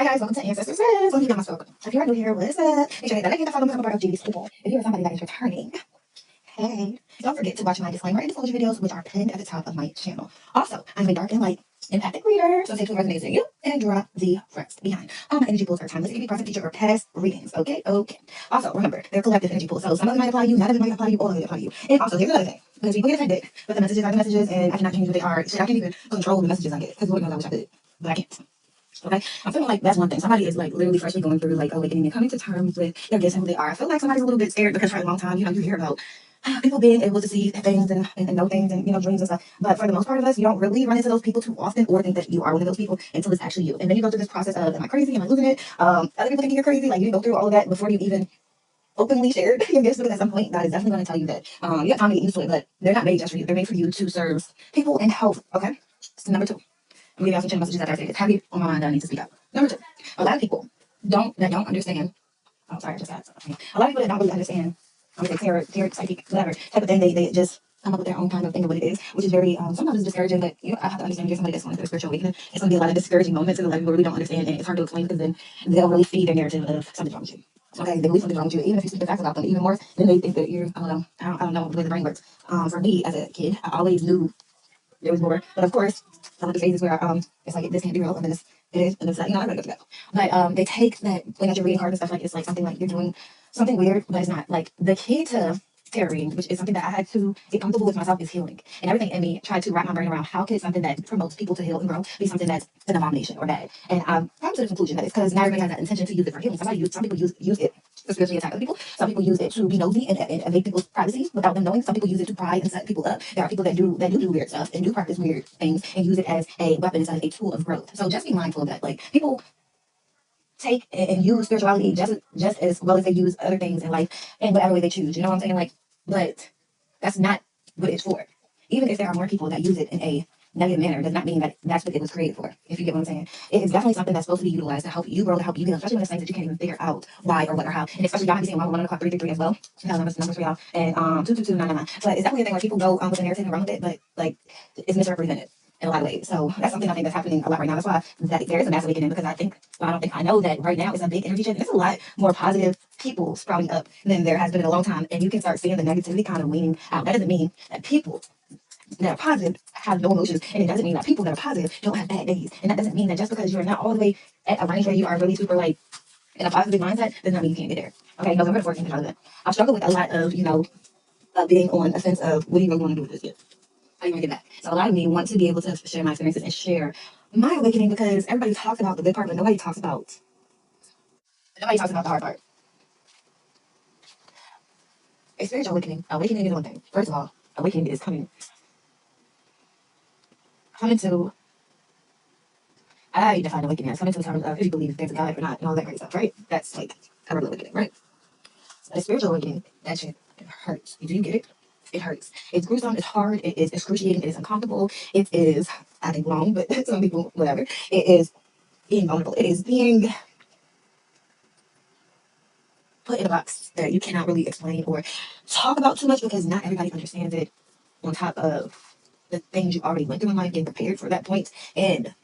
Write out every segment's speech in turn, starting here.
Hi guys, welcome to Ancestors. Let me get myself welcome. If you are new here, what is up? Make sure that like and follow me, become a part of GD's people. If you are somebody that is returning, hey, don't forget to watch my disclaimer and disclosure videos, which are pinned at the top of my channel. Also, I'm a dark and light empathic reader, so take what resonates in you and drop the rest behind. All my energy pools are timeless. It can be present, future, or past readings. Okay. Also, remember, they're collective energy pools, so some of them might apply to you, none of them might apply to you, all of them apply to you. And also, here's another thing, because people get offended, but the messages are the messages, and I cannot change what they are. Shit, I can't even control the messages I get, because Lord knows I wish I could, but I can't. Okay, I'm feeling like that's one thing. Somebody is like literally freshly going through like awakening and coming to terms with their gifts and who they are. I feel like somebody's a little bit scared because for a long time, you hear about people being able to see things and know things and dreams and stuff. But for the most part of us, you don't really run into those people too often or think that you are one of those people until it's actually you. And then you go through this process of, am I crazy? Am I losing it? Other people think you're crazy. Like you go through all of that before you even openly shared your gifts, because at some point God is definitely going to tell you that you got time to get used to it, but they're not made just for you. They're made for you to serve people and help. Okay, so number two. I'm giving out some channel messages after I say it's heavy on my mind that I need to speak out. Number two, a lot of people don't understand. Oh, sorry, I just got something. A lot of people that don't really understand, I'm gonna say tarot, psychic, whatever type of thing. They just come up with their own kind of thing of what it is, which is very sometimes it's discouraging. But I have to understand, you're somebody that's going through a spiritual awakening. It's gonna be a lot of discouraging moments, and a lot of people really don't understand, and it's hard to explain because then they'll really feed their narrative of something's wrong with you. Okay, they believe something's wrong with you, even if you speak the facts about them, even more, then they think that you're, I don't know the way the brain works. For me as a kid, I always knew there was more, but of course, some of the phases where it's like this can't be real, and then it is, and it's like I gotta go. But they take that when you're reading cards and stuff, like it's like something like you're doing something weird, but it's not. Like the key to tarot reading, which is something that I had to get comfortable with myself, is healing. And everything in me tried to wrap my brain around how could something that promotes people to heal and grow be something that's an abomination or bad. And I've come to the conclusion that it's because not everybody has that intention to use it for healing. Some people use it to spiritually attack other people. Some people use it to be nosy and invade people's privacy without them knowing. Some people use it to pry and set people up. There are people that do weird stuff and do practice weird things and use it as a weapon instead of a tool of growth. So just be mindful of that. Like people take and use spirituality just as well as they use other things in life in whatever way they choose. You know what I'm saying? Like, but that's not what it's for. Even if there are more people that use it in a negative manner, does not mean that that's what it was created for. If you get what I'm saying, it is definitely something that's supposed to be utilized to help you grow, to help you heal, especially when it's things that you can't even figure out why or what or how. And especially y'all might be seeing 111 333 as well. Numbers for y'all, and 222999. But it's definitely a thing where people go with the narrative and run with it, but like it's misrepresented in a lot of ways. So that's something I think that's happening a lot right now. That's why that there is a mass awakening, because I know that right now is a big energy shift. There's a lot more positive people sprouting up than there has been in a long time, and you can start seeing the negativity kind of weaning out. That doesn't mean that people that are positive have no emotions, and it doesn't mean that people that are positive don't have bad days, and that doesn't mean that just because you're not all the way at a range where you are really super like in a positive mindset does not mean you can't get there. Okay, November 14th is relevant. I've struggled with a lot of being on a sense of what do you really want to do with this gift? How you want to get back? So a lot of me want to be able to share my experiences and share my awakening, because everybody talks about the good part, but nobody talks about the hard part. A spiritual awakening. Awakening is one thing. First of all, awakening is coming to. I define awakening as coming to the terms of if you believe there's a God or not, and all that great stuff, right? That's like a real awakening, right? But a spiritual awakening, that shit hurts. Do you get it? It hurts. It's gruesome. It's hard. It is excruciating. It is uncomfortable. It is, I think, wrong, but some people, whatever. It is being vulnerable. It is being put in a box that you cannot really explain or talk about too much, because not everybody understands it, on top of the things you already went through in life, getting prepared for that point, and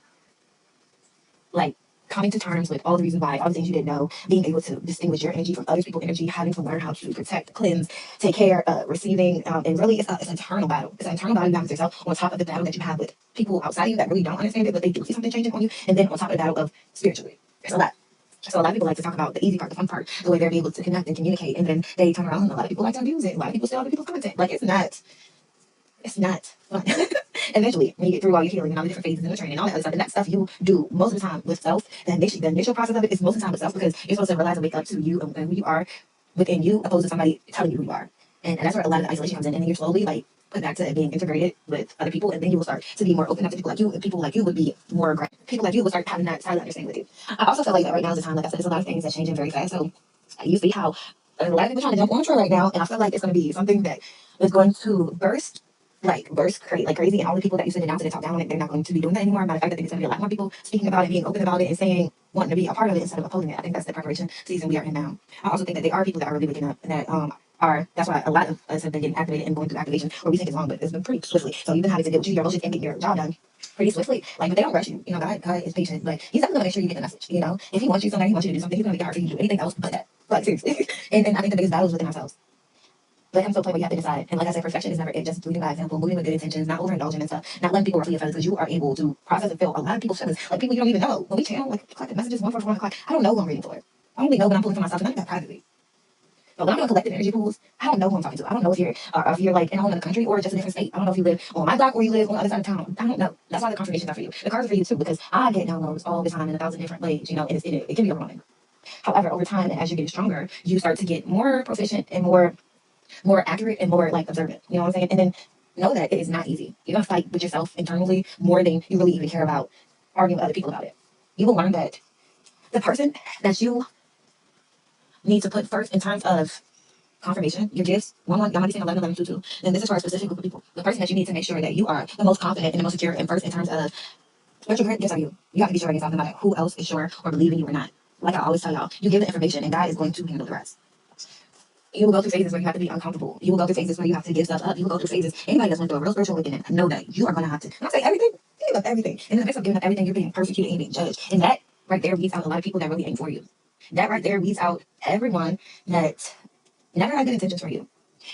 like coming to terms with all the reasons why, all the things you didn't know, being able to distinguish your energy from other people's energy, having to learn how to protect, cleanse, take care, receiving, and really it's an internal battle. It's an internal battle you have with yourself, on top of the battle that you have with people outside of you that really don't understand it, but they do see something changing on you, and then on top of the battle of spiritually. It's a lot. So a lot of people like to talk about the easy part, the fun part, the way they're able to connect and communicate, and then they turn around and a lot of people like to abuse it. A lot of people steal other people's content. Like it's not fun. Eventually, when you get through all your healing and all the different phases in the training and all that other stuff, and that stuff you do most of the time with self, the initial process of it is most of the time with self, because you're supposed to realize and wake up to you and who you are within you, opposed to somebody telling you who you are. And that's where a lot of the isolation comes in, and then you're slowly like put back to being integrated with other people, and then you will start to be more open up to people like you, and people like you would be more aggressive. People like you will start having that silent understanding with you. I also feel like that right now is the time, like I said, there's a lot of things that changing very fast. So you see how a lot of people trying to jump on trail right now, and I feel like it's going to be something that is going to burst like crazy, and all the people that used to denounce it and talk down on it, they're not going to be doing that anymore. Matter of fact, I think it's going to be a lot more people speaking about it, being open about it, and saying, wanting to be a part of it instead of opposing it. I think that's the preparation season we are in now. I also think that there are people that are really waking up, and that that's why a lot of us have been getting activated and going through activation where we think it's wrong, but it's been pretty swiftly. So you've been having to deal with your emotions and get your job done pretty swiftly. Like, but they don't rush you. You know, God is patient, but He's definitely gonna make sure you get the message. You know, if He wants you somewhere, He wants you to do something. He's gonna make it hard for you to do anything else but that. Like, seriously. And I think the biggest battle is within ourselves. Let Him still play where you have to decide. And like I said, perfection is never it. Just leading by example, moving with good intentions, not overindulging and stuff, not letting people ruffle your feathers, because you are able to process and feel a lot of people's feelings. Like people you don't even know. When we channel, like collective messages, 1 4 1 o'clock, I don't know who I'm reading for. I only know when I'm pulling for myself, and I do that privately. But when I'm doing collective energy pools, I don't know who I'm talking to. I don't know if you're like in a whole other country or just a different state. I don't know if you live on my block or you live on the other side of town. I don't know. That's why the confirmations are for you. The cards are for you too, because I get downloads all the time in 1,000 different ways, you know, and it can be overwhelming. However, over time, and as you get stronger, you start to get more proficient and more accurate and more like observant. You know what I'm saying? And then know that it is not easy. You're gonna fight with yourself internally more than you really even care about arguing with other people about it. You will learn that the person that you need to put first in terms of confirmation, your gifts, y'all might be saying 11, 11, 2, 2. And this is for a specific group of people. The person that you need to make sure that you are the most confident and the most secure and first in terms of spiritual gifts are you. You have to be sure of yourself no matter who else is sure or believing you or not. Like I always tell y'all, you give the information and God is going to handle the rest. You will go through phases where you have to be uncomfortable. You will go through phases where you have to give stuff up. You will go through phases. Anybody that's went through a real spiritual awakening, know that you are going to have to. When I say everything, give up everything. And in the midst of giving up everything, you're being persecuted and being judged. And that right there weeds out a lot of people that really ain't for you. That right there weeds out everyone that never had good intentions for you.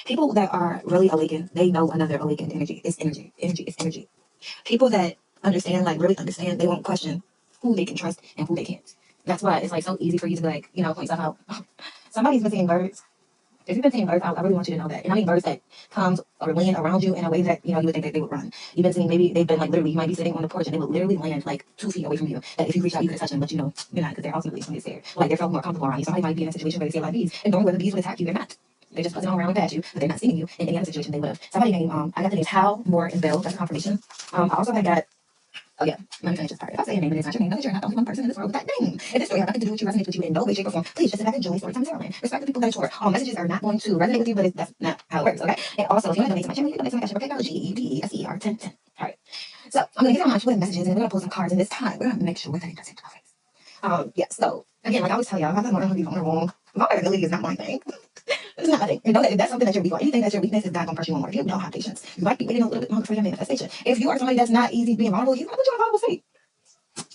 People that are really awakened, they know another awakened energy. It's energy. Energy is energy. People that understand, like really understand, they won't question who they can trust and who they can't. That's why it's like so easy for you to be like, you know, point stuff out. Somebody's been seeing birds. If you've been seeing birds, I really want you to know that. And I mean birds that comes or land around you in a way that, you know, you would think that they would run. You've been seeing, maybe they've been like literally, you might be sitting on the porch and they would literally land like 2 feet away from you. That if you reach out, you could touch them, but you know, you're not, because they're ultimately going to get scared. Like they're feeling more comfortable around you. Somebody might be in a situation where they see a lot of bees, and knowing whether bees would attack you, they're not. They're just buzzing all around and past you, but they're not stinging you. In any other situation, they would have. Somebody named, I got the names Hal, Moore, and Bill. That's a confirmation. I also had got, oh yeah, let me finish this part. If I say your name and it's not your name, know that you're not the only one person in this world with that name. If this story has nothing to do with you, resonates with you in no way, shape, or form, please just sit back and enjoy Storytime Zero. Respect the people that it's for. All messages are not going to resonate with you, but that's not how it works, okay? And also, if you want to donate to my channel, you can donate to my cash app, PayPal, GEBESER 1010. All right. So I'm gonna get on with messages, and we're gonna pull some cards. And this time, we're gonna make sure that it doesn't go face. Yeah. So again, like I always tell y'all, I'm not gonna be vulnerable. Vulnerability is not my thing. It's not my thing. You know that if that's something that you're weak on, anything that's your weakness is not gonna press you on more. If you don't have patience, you might be waiting a little bit longer for your manifestation. If you are somebody that's not easy being vulnerable, he's gonna put you in a vulnerable state.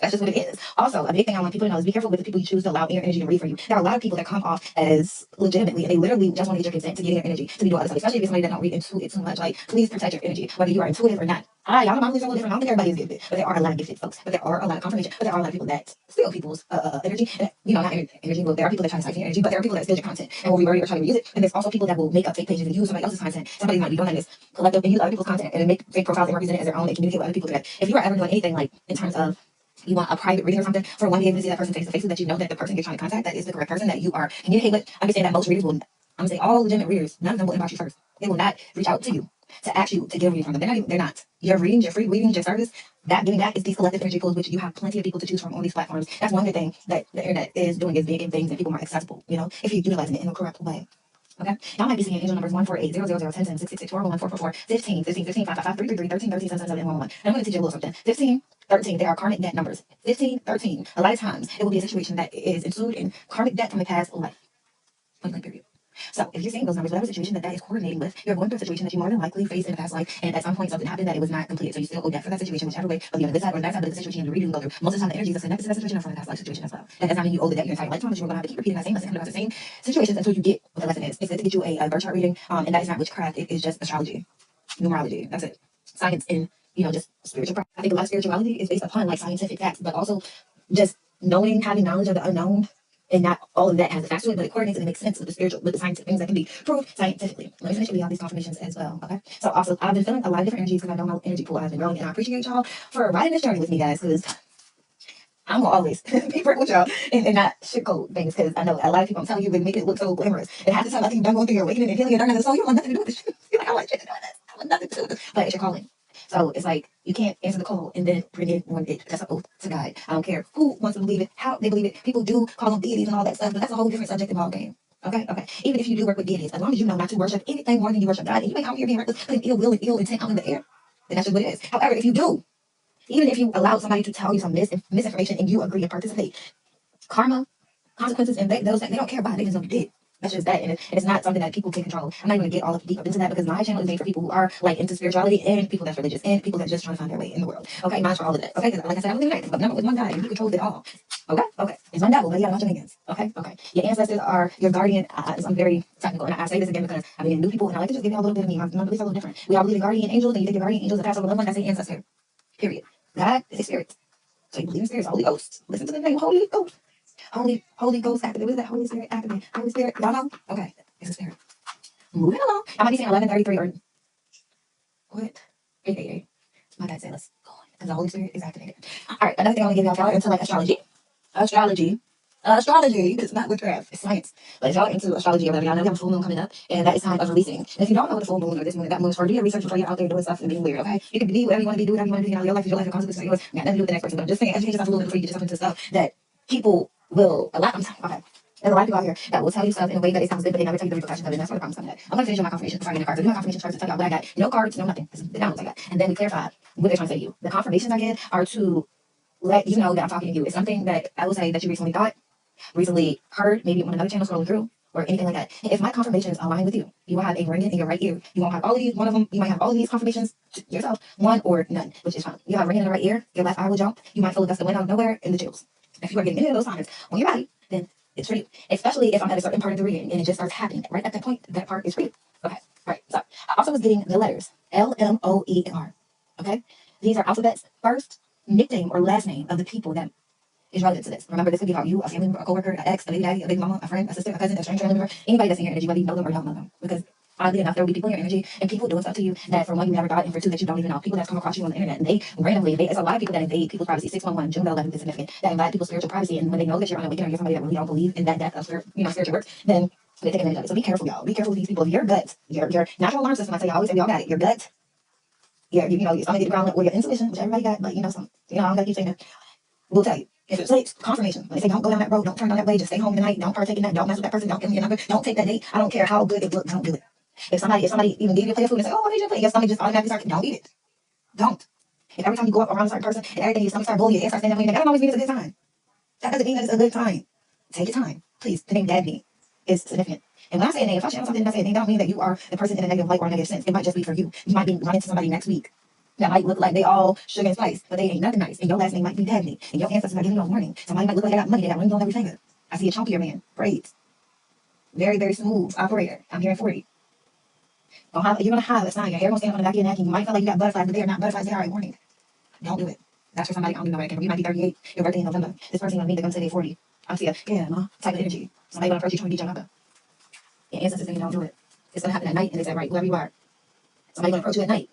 That's just what it is. Also, a big thing I want people to know is be careful with the people you choose to allow in your energy to read for you. There are a lot of people that come off as legitimately, and they literally just want to get your consent to get in your energy to be doing other stuff, especially if it's somebody that don't read into it too much. Like, please protect your energy, whether you are intuitive or not. Y'all know my beliefs are a little different. I don't think everybody is gifted, but there are a lot of gifted folks. But there are a lot of confirmation. But there are a lot of people that steal people's energy. And, you know, not energy, but there are people that try to siphon your energy, but there are people that steal your content and will reword it or try to use it. And there's also people that will make up fake pages and use somebody else's content. Somebody might be doing this collective and use other people's content and make fake profiles and represent it as their own and communicate with other people through that. If you are ever doing anything like in terms of you want a private reading or something, for one, be able to see that person face to face, so that you know that the person you're trying to contact, that is the correct person that you are communicating with. Understand that most readers will, I'm gonna say all legitimate readers, none of them will inbox you first. They will not reach out to you to ask you to get a reading from them. They're not. Your readings, your free readings, your service, that giving back is these collective energy pools, which you have plenty of people to choose from on these platforms. That's one good thing that the internet is doing, is making things and people more accessible, you know, if you're utilizing it in a correct way. Okay, y'all might be seeing angel numbers 148-000-10-10-666-411-444-15-15-15-555-333-13-13-777-111. And I'm going to teach you a little something. 15, 13, they are karmic debt numbers. 15, 13. A lot of times, it will be a situation that is ensued in karmic debt from a past life. Point blank period. So if you're seeing those numbers, whatever situation that is coordinating with, you're going through a situation that you more than likely faced in the past life, and at some point something happened that it was not completed. So you still owe debt for that situation, whichever way, whether you're on this side or that side, but the situation you have to redo and go through. Most of the time, the energy is connected to that situation or from the past life situation as well. That does not mean you owe the debt your entire lifetime, but you're going to have to keep repeating that same lesson about the same situations until you get what the lesson is. It's good to get you a birth chart reading, and that is not witchcraft. It is just astrology, numerology. That's it. Science and, you know, just spiritual practice. I think a lot of spirituality is based upon like scientific facts, but also just knowing, having knowledge of the unknown. And not all of that has a facts to it, but it coordinates and it makes sense with the spiritual, with the scientific things that can be proved scientifically. Let me finish with all these confirmations as well, okay? So also, I've been feeling a lot of different energies because I know my energy pool has been growing, and I appreciate y'all for riding this journey with me, guys, because I'm gonna always be real with y'all and not sugarcoat things, because I know a lot of people, I'm telling you, they make it look so glamorous. And half the time I think you're done going through your awakening and healing and learning this, so you don't want nothing to do with this. You're like, I want shit to do with this. I want nothing to do with this. But it's your calling. So it's like, you can't answer the call and then bring it on it. That's an oath to God. I don't care who wants to believe it, how they believe it. People do call them deities and all that stuff, but that's a whole different subject of all game. Okay. Even if you do work with deities, as long as you know not to worship anything more than you worship God, and you may come here being reckless, putting ill will and ill intent out in the air, then that's just what it is. However, if you do, even if you allow somebody to tell you some misinformation and you agree and participate, karma, consequences, and those that they don't care about it, they just know you did. That's just that, and it's not something that people can control. I'm not even gonna get all deep up into that because my channel is made for people who are like into spirituality and people that's religious and people that's just trying to find their way in the world. Okay, mine's for all of that. Okay, because like I said, I believe in that. But number with one guy and he controls it all. Okay, okay. It's one devil, but he got a bunch of minions. Okay, okay. Your ancestors are your guardian. I'm very technical, and I say this again because I've been new people, and I like to just give you a little bit of me. My beliefs are a little different. We all believe in guardian angels, and you think your guardian angels are past over loved ones. I say ancestor. Period. God is a spirit. So you believe in spirits, Holy Ghost. Listen to the name, Holy Ghost. Holy Ghost activate. What is that? Holy Spirit activate. Holy Spirit. Y'all know? Okay. It's a spirit. Moving along. I might be saying 11:33 or what? 8:88. My dad said let's go on because the Holy Spirit is activated. All right. Another thing I want to give y'all, if y'all are into like astrology, it's not witchcraft, it's science. But if y'all are into astrology or whatever, y'all know we have a full moon coming up, and that is time of releasing. And if you don't know what the full moon or this moon or that moon is for, do your research before you're out there doing stuff and being weird, okay? You can be whatever you want to be, do whatever you want to do, your life is your life, your consequences are yours. Got nothing to do with the next person. But I'm just saying, educate yourself a little bit before you get yourself into stuff that people will, okay. There's a lot of people out here that will tell you stuff in a way that it sounds good, but they never tell you the repercussions of it. And that's where the problem's coming at. I'm going to finish my confirmation before I get the cards. I do my confirmations first to tell y'all what I got. No cards, no nothing. This is the downloads I got. And then we clarify what they're trying to say to you. The confirmations I get are to let you know that I'm talking to you. It's something that I will say that you recently thought, recently heard, maybe on another channel scrolling through, or anything like that. If my confirmations align with you, you will have a ringing in your right ear. You won't have all of these, one of them, you might have all of these confirmations yourself, one or none, which is fine. You have a ringing in the right ear, your left eye will jump, you might feel a gust of wind out of nowhere, and the chills. If you are getting any of those signs on your body, then it's for you. Especially if I'm at a certain part of the reading and it just starts happening right at that point, that part is for you. Okay, all right. So I also was getting the letters LMOER. Okay, these are alphabets, first nickname or last name of the people that is relevant to this. Remember, this could be about you, a family member, a coworker, an ex, a baby daddy, a baby mama, a friend, a sister, a cousin, a stranger, member, anybody that's in your energy, whether you know them or don't know them. Because oddly enough, there will be people in your energy and people doing stuff to you that for one you never got, and for two that you don't even know. People that come across you on the internet and they randomly, it's a lot of people that invade people's privacy. 611, June 11th is significant. That invade people's spiritual privacy, and when they know that you're unawakened or you're somebody that really don't believe in that depth of spiritual work, then they take advantage of it. So be careful, y'all. Be careful with these people. If your gut, your natural alarm system, I always say, y'all got it. Your gut, your stomach, the ground, or your intuition, which everybody got, but some, I don't gotta keep saying that. We'll tell you. If it's late, confirmation. When they say don't go down that road, don't turn down that way, just stay home tonight, don't partake in that, don't mess with that person, don't give me your number, don't take that date. I don't care how good it looks, don't do it. If somebody even gave you a plate of food and say, oh, I made you a plate, your stomach just automatically starts, don't eat it. Don't. If every time you go up around a certain person and everything, your stomach starts bullying, your air starts standing up on your neck, that don't always mean it's a good time. That doesn't mean that it's a good time. Take your time. Please, the name Dabney is significant. And when I say a name, if I share something and I say a name, that don't mean that you are the person in a negative light or a negative sense. It might just be for you. You might be running to somebody next week that might look like they all sugar and spice, but they ain't nothing nice. And your last name might be Dabney. And your ancestors are giving you a warning. Somebody might look like they got money, they got rings on every finger. I see a chunkier man, braids. Very, very smooth operator. I'm hearing 40. You're gonna have a sign. Your hair gonna stand up on the back of your neck, and you might feel like you got butterflies, but they are not butterflies, they are a warning. Don't do it. That's for somebody I don't do nobody can. You might be 38, your birthday in November. This person gonna mean they're gonna say they're 40. I see type of energy. Somebody gonna approach you trying to get your number. Your ancestors saying don't do it. It's gonna happen at night, and they say, right, whoever you are. Somebody gonna approach you at night.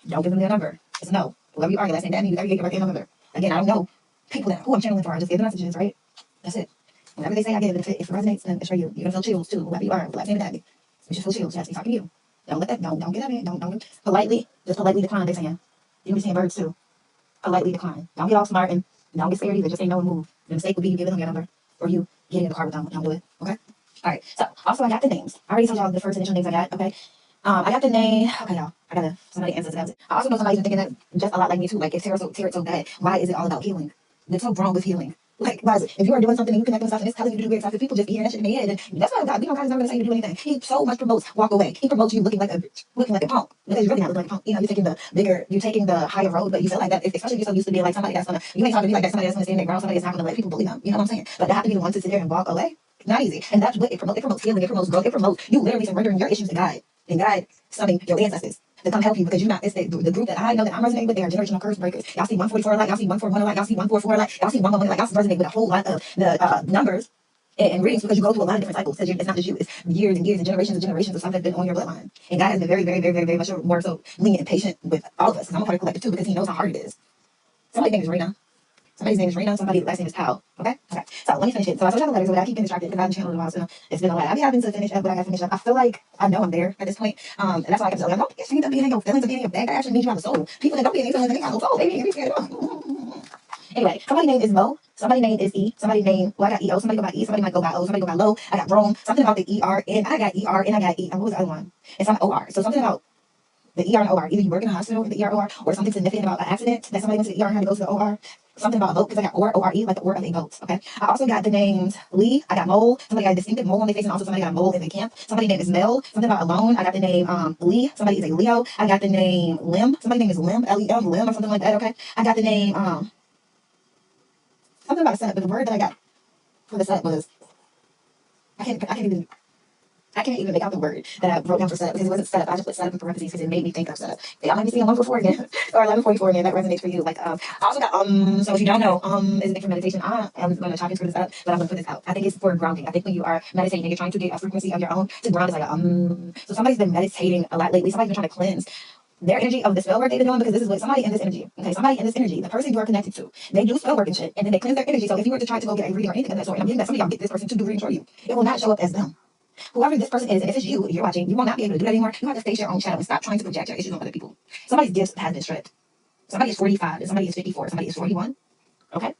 Don't give them their number. It's a no. Whoever you are, your last name, that means you get your birthday in November. Again, I don't know people who I'm channeling for. I just give the messages, right? That's it. Whatever they say, I give it. If it resonates, then it's for you. You're gonna feel chills too. Whoever you are, last name, that you should feel chills. Yes, he's talking to you. Don't let that. Don't get up in. Don't politely decline. They're saying you can be seeing birds too. Politely decline. Don't get all smart and don't get scared either. Just say no and move. The mistake would be you giving them your number or you getting in the car with them. Don't do it. Okay. All right. So also I got the names. I already told y'all the first initial names I got. Okay. I got the name. Okay, y'all. I gotta somebody answers that. I also know somebody's been thinking that just a lot like me too. Like if tarot so bad, why is it all about healing? It's so wrong with healing. Like, why is it? If you are doing something and you connect with stuff and it's telling you to do weird stuff, if people just be hearing that shit in their head, and that's why God, God is never gonna say you to do anything. He so much promotes walk away. He promotes you looking like a punk. Because you're really not looking like a punk. You're taking the higher road, but you feel like that, especially if you're so used to being like somebody that's you ain't talking to me like that, somebody that's gonna stand their ground, somebody that's not gonna let people bully them. You know what I'm saying? But they have to be the ones to sit there and walk away. Not easy. And that's what it promotes. It promotes healing, it promotes growth, it promotes you literally surrendering your issues to God. And God summoning your ancestors to come help you because you're not, it's the group that I know that I'm resonating with, they are generational curse breakers. Y'all see 144 like, y'all see 141 like, y'all see 144 like, y'all see 111 like, y'all resonate with a whole lot of the numbers and readings because you go through a lot of different cycles. It's not just you, it's years and years and generations of stuff that's been on your bloodline. And God has been very, very, very, very, very much more so lenient and patient with all of us. And I'm a part of the collective too because he knows how hard it is. Somebody's name is Rena. Somebody's name is Rena, somebody's last name is Tao. Okay? Okay. So let me finish it. So I told you the letters, but I keep getting distracted because I've been channeling a while, so it's been a lot. I'll be having to finish up what I gotta finish up. I feel like I know I'm there at this point. And that's why I kept saying, don't get ashamed of being in your feelings of being in your bag. That actually means you have a soul. People that don't be in their feelings and they have no soul, they be scared of. Anyway, somebody's name is Mo. Somebody's name is E. Somebody's name, well, I got E-O. Somebody go by E. Somebody might go by O. Somebody go by Lo. I got Rome. Something about the E-R. And I got E-R. And I got E. What was the other one? And some O-R. So something about the ER and OR. Either you work in a hospital in the ER or something significant about an accident that somebody went to the ER and had to go to the OR. Something about a boat, because I got ORE, like the oar of a boat. Okay. I also got the names Lee. I got mole. Somebody got a distinctive mole on their face, and also somebody got a mole in the camp. Somebody's name is Mel. Something about alone. I got the name Lee. Somebody is a Leo. I got the name Lim. Somebody's name is Lim. Lem. Lim or something like that. Okay. I got the name something about a setup, but the word that I got for the setup was I can't even make out the word that I wrote down for setup because it wasn't setup. I just put setup in parentheses because it made me think of setup. Y'all might be seeing 144 again or 1144 again. That resonates for you. Like I also got so if you don't know is a thing for meditation. I am going to try to screw this up, but I'm going to put this out. I think it's for grounding. I think when you are meditating and you're trying to get a frequency of your own, to ground is like so somebody's been meditating a lot lately. Somebody's been trying to cleanse their energy of the spell work they've been doing, because this is what somebody in this energy, okay, somebody in this energy, the person you are connected to, they do spell work and shit, and then they cleanse their energy. So if you were to try to go get a reading or anything of that sort, and I'm getting that some of y'all get this person to do readings for you, it will not show up as them. Whoever this person is, and if it's you, you're watching, you will not be able to do that anymore. You have to face your own shadow and stop trying to project your issues on other people. Somebody's gifts has been stripped. Somebody is 45, and somebody is 54, somebody is 41. Okay?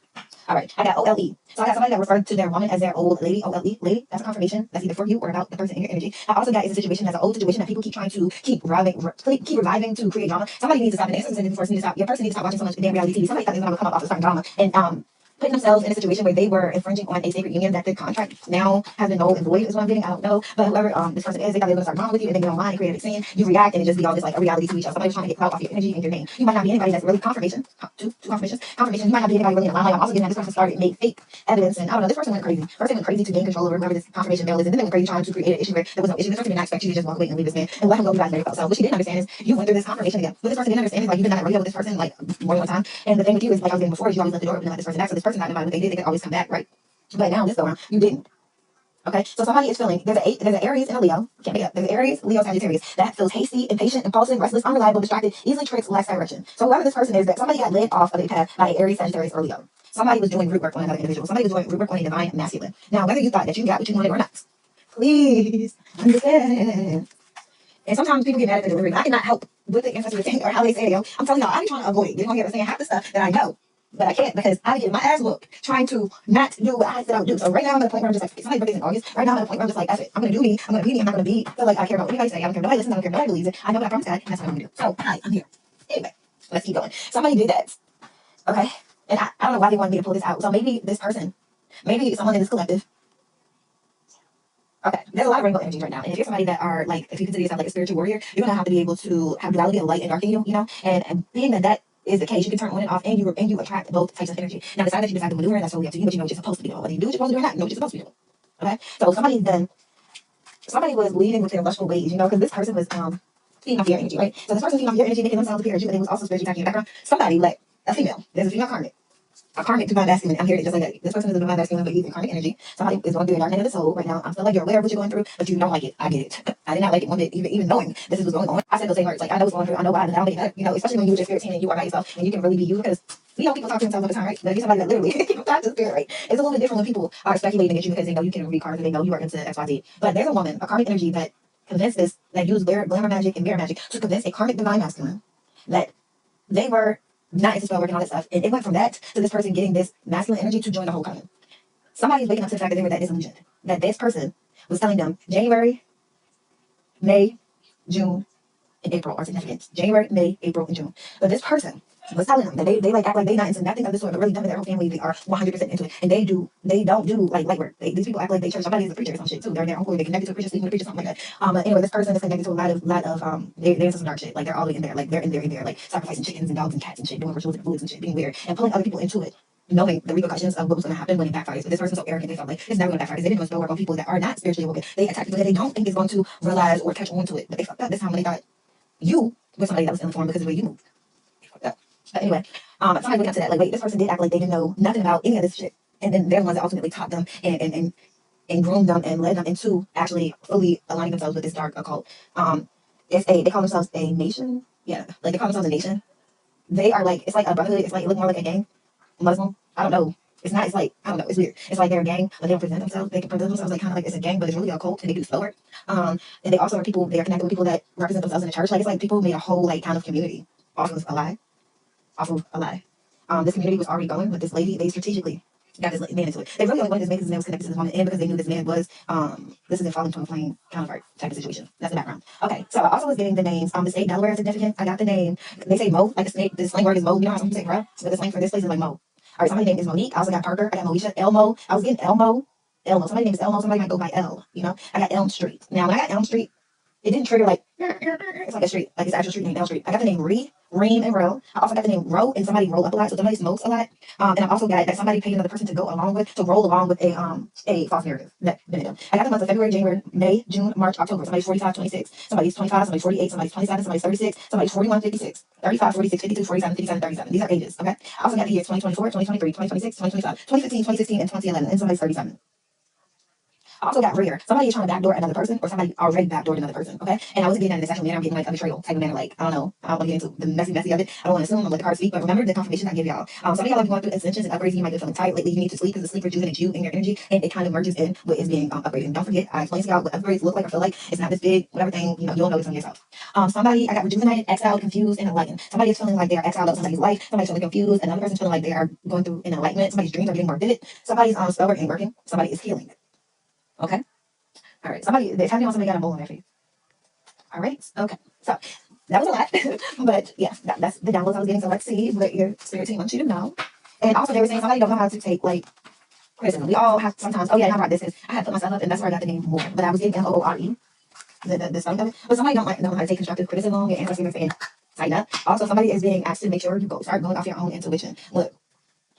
All right, I got OLE. So I got somebody that referred to their woman as their old lady, OLE, lady. That's a confirmation. That's either for you or about the person in your energy. I also got is a situation that's an old situation that people keep trying to keep reviving to create drama. Somebody needs to stop. And this person needs to stop. Your person needs to stop watching so much damn reality TV. Somebody thought they were going to come up off of starting drama and putting themselves in a situation where they were infringing on a sacred union that the contract now has been null and void is what I'm getting. I don't know. But whoever this person is, they thought they were going to start drama with you, and then you don't mind, create a scene, you react, and it just be all this like a reality TV show. Somebody's trying to get clout off your energy and your name. You might not be anybody that's really confirmation. Two confirmations. Confirmation. You might not be anybody really in the limelight. I'm also getting that this person started made fake evidence, and I don't know. This person went crazy. Person went crazy to gain control over whoever this confirmation male is, and then they went crazy trying to create an issue where there was no issue. This person did not expect you to just walk away and leave this man and let him go be by his very self. What she didn't understand is you went through this confirmation again. What this person didn't understand is like you've been on that rodeo with this person like more than one time, and the thing with you is like I was getting before is you always left the door open and let this person back. So this person not about what they did, they could always come back, right? But now this go around, you didn't. Okay, so somebody is feeling there's an Aries and a Leo. Can't make it up. There's an Aries, Leo, Sagittarius that feels hasty, impatient, impulsive, restless, unreliable, distracted, easily tricks, lacks direction. So whoever this person is, that somebody got led off of a path by an Aries, Sagittarius, or Leo. Somebody was doing root work on another individual. Somebody was doing root work on a divine masculine. Now, whether you thought that you got what you wanted or not, please understand. And sometimes people get mad at the delivery. I cannot help with the ancestors or how they say it. I'm telling y'all, I'm trying to avoid getting on here and saying half the stuff that I know. But I can't because I get my ass whooped trying to not do what I said I would do. So right now I'm at a point where I'm just like, it's somebody's birthday's in August. Right now I'm at a point where I'm just like, F it. I'm going to do me. I'm going to be me. I'm not going to feel like I care about what anybody say. I don't care if nobody listens. I don't care if nobody believes it. I know what I promised God, and that's what I'm going to do. So, hi, I'm here. Anyway, let's keep going. Somebody did that. Okay? And I don't know why they wanted me to pull this out. So maybe this person, maybe someone in this collective. Okay, there's a lot of rainbow energies right now. And if you're somebody that are like, if you consider yourself like a spiritual warrior, you're going to have to be able to have duality of light and dark in you, you know? And being that is the case, you can turn on and off, and you attract both types of energy. Now, decide that you decide to maneuver, that's totally up to you, but you know what you're supposed to be doing. Whether you do what you're supposed to do or not, you know what you're supposed to be doing. Okay? So somebody was leading with their lustful ways, you know, because this person was feeding off your energy, right? So this person feeding off your energy, making themselves appear as you, and it was also spiritually attacking your background. Somebody let a female, there's a female karmic. A karmic divine masculine. I'm hearing it just like that. This person is a divine masculine, but he's a karmic energy. Somebody is going through a dark night of the soul right now. I feel like you're aware of what you're going through, but you don't like it. I get it. I did not like it one bit, even knowing this is what's going on. I said those same words. Like, I know what's going through. I know why, and I don't make it better. You know, especially when you're just spirit team and you are by yourself and you can really be you, because we know people talk to themselves all the time, right? But if you're somebody that literally people talk to spirit, right? It's a little bit different when people are speculating at you because they know you can read cards and they know you are into XYZ. But there's a woman, a karmic energy that convinced this, that used glamour magic and mirror magic to convince a karmic divine masculine that they were not into spell work and all that stuff. And it went from that to this person getting this masculine energy to join the whole coven. Somebody's waking up to the fact that they were that disillusioned. That this person was telling them January, May, June, and April are significant. January, May, April, and June. But this person was telling them that they like act like they not into nothing of this sort, but really them and their whole family, they are 100% into it. And they don't do like light work. These people act like they church. Somebody is a preacher or some shit too. They're in their own glory. They connected to a preacher, sleeping with a preacher, something like that. But anyway, this person is connected to a lot of they're into some dark shit. Like they're all the way in there. Like they're in there, like sacrificing chickens and dogs and cats and shit, doing rituals and foods and shit, being weird and pulling other people into it, knowing the repercussions of what was going to happen when it backfires. But this person's so arrogant, they felt like it's never going to backfire. They didn't do a spell work on people that are not spiritually awoken. They attack people that they don't think is going to realize or catch on to it. But they fucked up this time when they thought you was somebody that was informed because of the way you moved. They fucked up. But anyway, somebody went up to that, like, wait, this person did act like they didn't know nothing about any of this shit. And then they're the ones that ultimately taught them and groomed them and led them into actually fully aligning themselves with this dark occult. They call themselves a nation. Yeah, like they call themselves a nation. They are like, it's like a brotherhood. It's like, it look more like a gang. Muslim. I don't know. It's not, it's like, I don't know. It's weird. It's like they're a gang, but they don't present themselves. They can present themselves like kind of like it's a gang, but it's really a cult, and they do spell work. And they also are people, they are connected with people that represent themselves in the church. Like, it's like people made a whole, like, kind of community off of a lie. This community was already going with this lady. They strategically got this man into it. They really only wanted this man because his man was connected to this woman, and because they knew this man was this is a falling twin flame counterpart type of situation. That's the background. Okay, so I also was getting the names. The state Delaware is significant. I got the name. They say Mo, like the snake. The slang word is Mo. You know how some people say bro, but the slang for this place is like Mo. All right, somebody's name is Monique. I also got Parker. I got Moesha. Elmo. I was getting Elmo. Elmo. Somebody's name is Elmo. Somebody might go by L. You know, I got Elm Street. Now when I got Elm Street, it didn't trigger like it's like a street, like it's an actual street named Elm Street. I got the name Reem, and Row. I also got the name Row, and somebody roll up a lot, so somebody smokes a lot. And I also got that somebody paid another person to go along with to roll along with a false narrative. That I got the months of February, January, May, June, March, October. Somebody's 45, 26. Somebody's 25. Somebody's 48. Somebody's 27. Somebody's 36. Somebody's 41, 56. 35, 46, 52, 47, 57, 37. These are ages. Okay. I also got the years 2024, 2023, 2026, 2025, 2015, 2016, and 2011. And somebody's 37. I also got rear. Somebody is trying to backdoor another person, or somebody already backdoored another person. Okay, and I wasn't getting that in a sexual manner. I'm getting like a betrayal type of manner. Like I don't know. I don't want to get into the messy of it. I don't want to assume. I'm let the cards speak. But remember the confirmation I give y'all. Some of y'all have been going through ascensions and upgrades. You might be feeling tired lately. You need to sleep because the sleep rejuvenates you and your energy, and it kind of merges in what is being upgraded. And don't forget, I explained to y'all what upgrades look like or feel like. It's not this big, whatever thing. You know, you'll know this on yourself. Somebody I got rejuvenated, exiled, confused, and enlightened. Somebody is feeling like they are exiled of somebody's life. Somebody's feeling confused. Another person's feeling like they are going through an enlightenment. Somebody's dreams are getting more vivid. Somebody's spell work ain't working. Somebody is healing. Okay. All right, they're telling me somebody got a mole on their face. All right, okay. So that was a lot, but yeah, that's the downloads I was getting. So let's see what your spirit team wants you to know. And also, they were saying somebody don't know how to take like criticism. We all have sometimes. Oh yeah, how about this? Is I had put myself up, and that's where I got the name more. But I was getting MOORE, the spelling of it. But somebody don't know how to take constructive criticism. Your ancestors are saying tighten up. Also, somebody is being asked to make sure you start going off your own intuition. Look.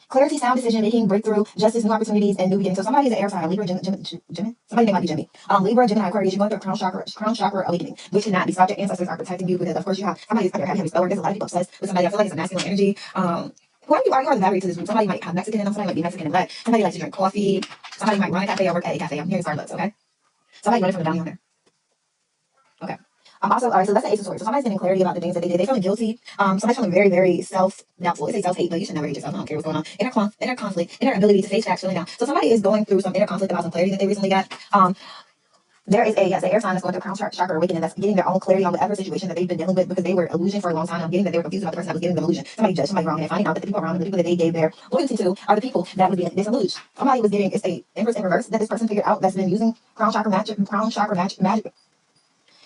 Clarity, sound decision making, breakthrough, justice, new opportunities, and new beginnings. So somebody is an air sign, Libra, Gemini. Somebody name might be Jimmy. Libra, Gemini, Aquarius. You're going through a crown chakra awakening, which cannot be stopped. Your ancestors are protecting you because, of course, you have somebody's under heavy spell work. There's a lot of people obsessed with somebody. I feel like it's a masculine energy. Whoever you are the battery to this group. Somebody might have Mexican in them. Somebody might be Mexican and black. Somebody likes to drink coffee. Somebody might run a cafe or work at a cafe. I'm hearing Starbucks. Okay. Somebody running from the bounty hunter. Okay. Also, all right, so that's the Ace of Swords. So somebody's getting clarity about the things that they did. They're feeling guilty. Somebody's feeling very, very self-doubtful. It says self-hate, but you should never hate yourself. I don't care what's going on. Inner conflict, inner ability to face facts, feeling down. So somebody is going through some inner conflict about some clarity that they recently got. There is an air sign that's going through crown chakra awakening that's getting their own clarity on whatever situation that they've been dealing with because they were illusion for a long time. I'm getting that they were confused about the person that was giving them illusion. Somebody judged somebody wrong and finding out that the people around them, the people that they gave their loyalty to, are the people that was being disillusioned. Somebody was getting it's a Empress in reverse that this person figured out that's been using crown chakra magic.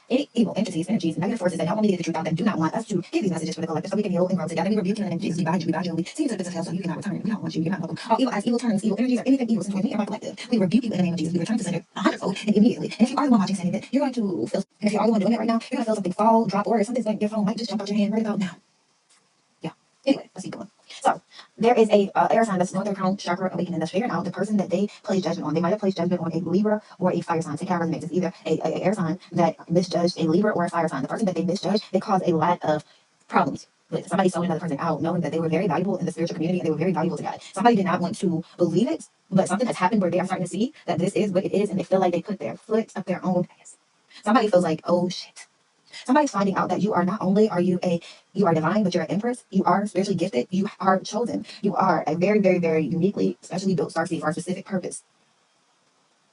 Any evil entities, energies, negative forces that don't want me to get the truth out, that do not want us to give these messages for the collective so we can heal and grow together. We rebuke you and Jesus, we bind you, we see you to the business hell so you cannot return. We don't want you, you're not welcome. All evil acts, evil turns, evil energies, or anything evil since we are my collective. We rebuke you in the name of Jesus. We return to center 100-fold and immediately. And if you are the one watching sending it, you're going to feel, and if you are the one doing it right now, you're going to feel something fall, drop, or something's like your phone might just jump out your hand right about now. Yeah. Anyway, let's keep going. So there is a air sign that's going through crown chakra awakening that's figuring out the person that they place judgment on. They might have placed judgment on a Libra or a fire sign. Take how it resonates. It's either a air sign that misjudged a Libra or a fire sign. The person that they misjudged, they caused a lot of problems with. Somebody sold another person out knowing that they were very valuable in the spiritual community and they were very valuable to God. Somebody did not want to believe it, but something has happened where they are starting to see that this is what it is and they feel like they put their foot up their own ass. Somebody feels like, oh shit. Somebody's finding out that you are not only you are divine, but you're an empress. You are spiritually gifted. You are chosen. You are a very, very, very uniquely, specially built starseed for a specific purpose.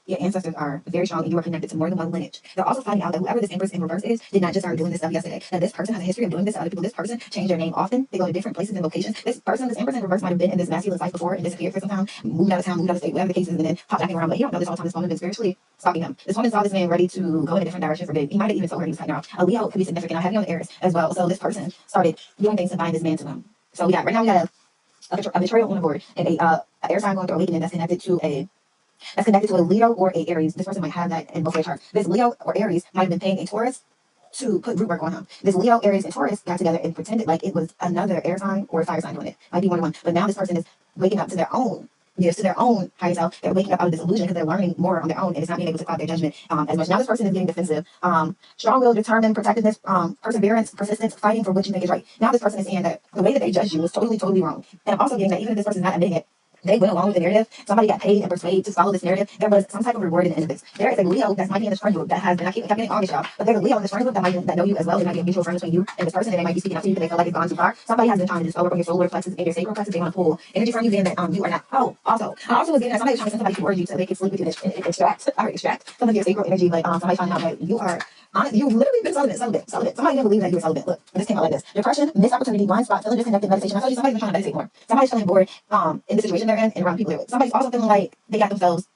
Your ancestors are very strong and you are connected to more than one lineage. They're also finding out that whoever this Empress in reverse is did not just start doing this stuff yesterday. That this person has a history of doing this to other people. This person changed their name often. They go to different places and locations. This Empress in reverse might have been in this masculine life before and disappeared for some time, moved out of town, moved out of state, whatever the case is, and then popped back around. But he don't know this all the time. This woman has been spiritually stalking him. This woman saw this man ready to go in a different direction for good. He might have even told her he was cutting her off. A Leo could be significant. I have you on the Aries as well. So this person started doing things to bind this man to him. So we got a betrayal on the board and a air sign going through awakening that's connected to a Leo or a Aries. This person might have that in both their charts. This Leo or Aries might have been paying a Taurus to put root work on him. This Leo, Aries, and Taurus got together and pretended like it was another air sign or a fire sign doing it. Might be one on one. But now this person is waking up to their own gifts, to their own higher self. They're waking up out of this illusion because they're learning more on their own and it's not being able to cloud their judgment as much. Now this person is getting defensive. Strong will, determined, protectiveness, perseverance, persistence, fighting for what you think is right. Now this person is saying that the way that they judged you was totally, totally wrong. And I'm also getting that even if this person is not admitting it, they went along with the narrative. Somebody got paid and persuaded to follow this narrative. There was some type of reward in the end of this. There is a Leo that might be in this friend group that has been, I keep getting August, y'all, but there's a Leo in this friend group that know you as well. There might be a mutual friend between you and this person, and they might be speaking out to you because they feel like it's gone too far. Somebody has been trying to just overwork your solar plexus and your sacral plexus. They want to pull energy from you, then that you are not. Oh, also, I also was getting that somebody was trying to send somebody towards you so they could sleep with you and extract some of your sacral energy. But somebody finding out that you are Honestly, you've literally been celibate. Somebody didn't believe that you were celibate. Look, this came out like this. Depression, missed opportunity, blind spot, feeling disconnected, meditation. I told you somebody's been trying to meditate more. Somebody's feeling bored in the situation they're in and around people they're with. Somebody's also feeling like they got themselves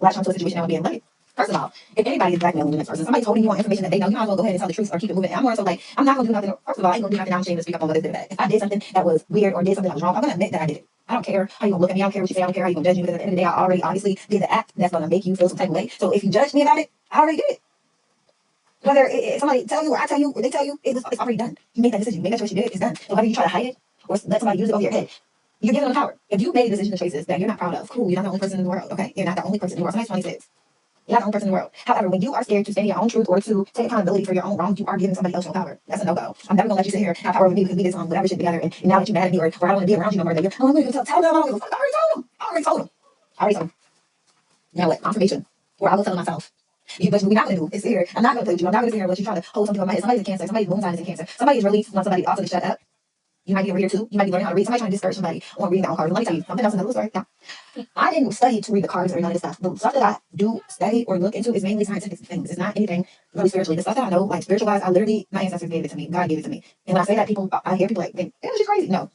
latched onto a situation that would be in like, first of all, if anybody is blackmailing the next person, somebody's holding you on information that they know, you might as well go ahead and tell the truth or keep it moving. I'm more so like, I'm not gonna do nothing. First of all, I ain't gonna do nothing. I'm ashamed to speak up on what I did. If I did something that was weird or did something that was wrong, I'm gonna admit that I did it. I don't care how you gonna look at me. I don't care what you say. I don't care how you gonna judge me. Because at the end of the day, I already obviously did the act that's gonna make you feel some type of way. So if you judge me about it, I already did it. Whether somebody tell you or I tell you or they tell you, it's already done. You made that decision. You made that choice. You did it. It's done. So whether you try to hide it or let somebody use it over your head, you're giving them power. If you made decisions and choices that you're not proud of, cool. You're not the only person in the world. Okay, you're not the only person in the world. Somebody's 26. You're not the only person in the world. However, when you are scared to stand your own truth or to take accountability for your own wrongs, you are giving somebody else your power. That's a no-go. I'm never gonna let you sit here and have power over me because we did some whatever shit together, and now that you're mad at me or I don't want to be around you no more, that you're, oh, I'm gonna tell them. I already told them. Now what? Confirmation. Or I will tell myself. But what we're not gonna do is sit here. I'm not gonna play with you. I'm not gonna sit here and let you try to hold something on my head. Somebody's in cancer. Somebody's moon sign is in cancer. Somebody is really want somebody also to shut up. You might be a reader too. You might be learning how to read. Somebody trying to discourage somebody on reading their own cards. Let me tell you something else. Another story. Now, I didn't study to read the cards or none of this stuff. The stuff that I do study or look into is mainly scientific things. It's not anything really spiritually. The stuff that I know, like spiritual wise, my ancestors gave it to me. God gave it to me. And when I say that, I hear people like, think, "It was just crazy." No,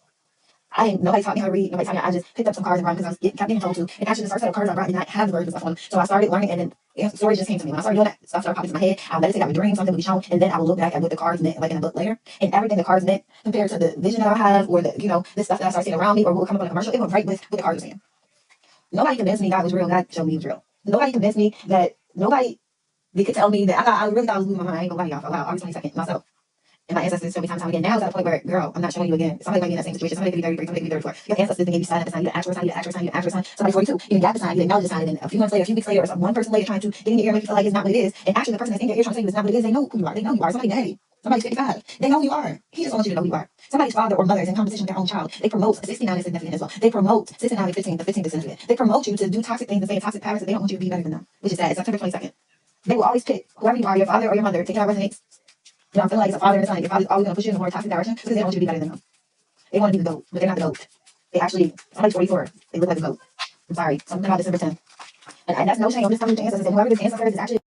nobody taught me how to read. Nobody taught me. I just picked up some cards and brought because kept getting told to. And actually, the first set of cards I brought did not have the words and stuff on them. So I started learning, and then stories just came to me. When I started doing that, stuff started popping into my head. I would meditate, I would dream, something would be shown, and then I would look back at what the cards meant, like in a book later, and everything the cards meant compared to the vision that I have, or the stuff that I started seeing around me, or what would come up in a commercial. It would right with what the cards were saying. Nobody convinced me God was real. God showed me he was real. Nobody convinced me that they could tell me that I really thought I was losing my mind. I ain't gonna lie, y'all. For a while, August 22nd, myself. And my ancestors showed me time and time again. Now it's at the point where, girl, I'm not showing you again. Somebody might be in that same situation. Somebody could be 33, somebody could be 34. Your ancestors gave you sign at the sign, you the actual sign, you the actual sign, you the actual sign. Somebody 42, you didn't got the sign, you didn't know the sign, and then a few months later, a few weeks later, or one person later trying to get in your ear and make you feel like it's not what it is. And actually, the person that's in your ear trying to tell you it's not what it is, they know who you are. They know you are. Somebody daddy. Somebody's 55. They know who you are. He just wants you to know who you are. Somebody's father or mother is in competition with their own child. They promote 69 is significant as well. They promote 69 and 15, the 15th is significant. They promote you to do toxic things and say toxic patterns that they don't want you to be better than them, which is sad. It's September 22nd. They will always pick whoever you are, your father or your mother. Take how it resonates. I feel like it's a father and a son. Your father's always going to push you in a more toxic direction because they don't want you to be better than them. They want to be the goat, but they're not the goat. Somebody's 44. They look like a goat. I'm sorry. Something about December 10th. And that's no shame. I'm just telling you the ancestors. And whoever this ancestor is actually.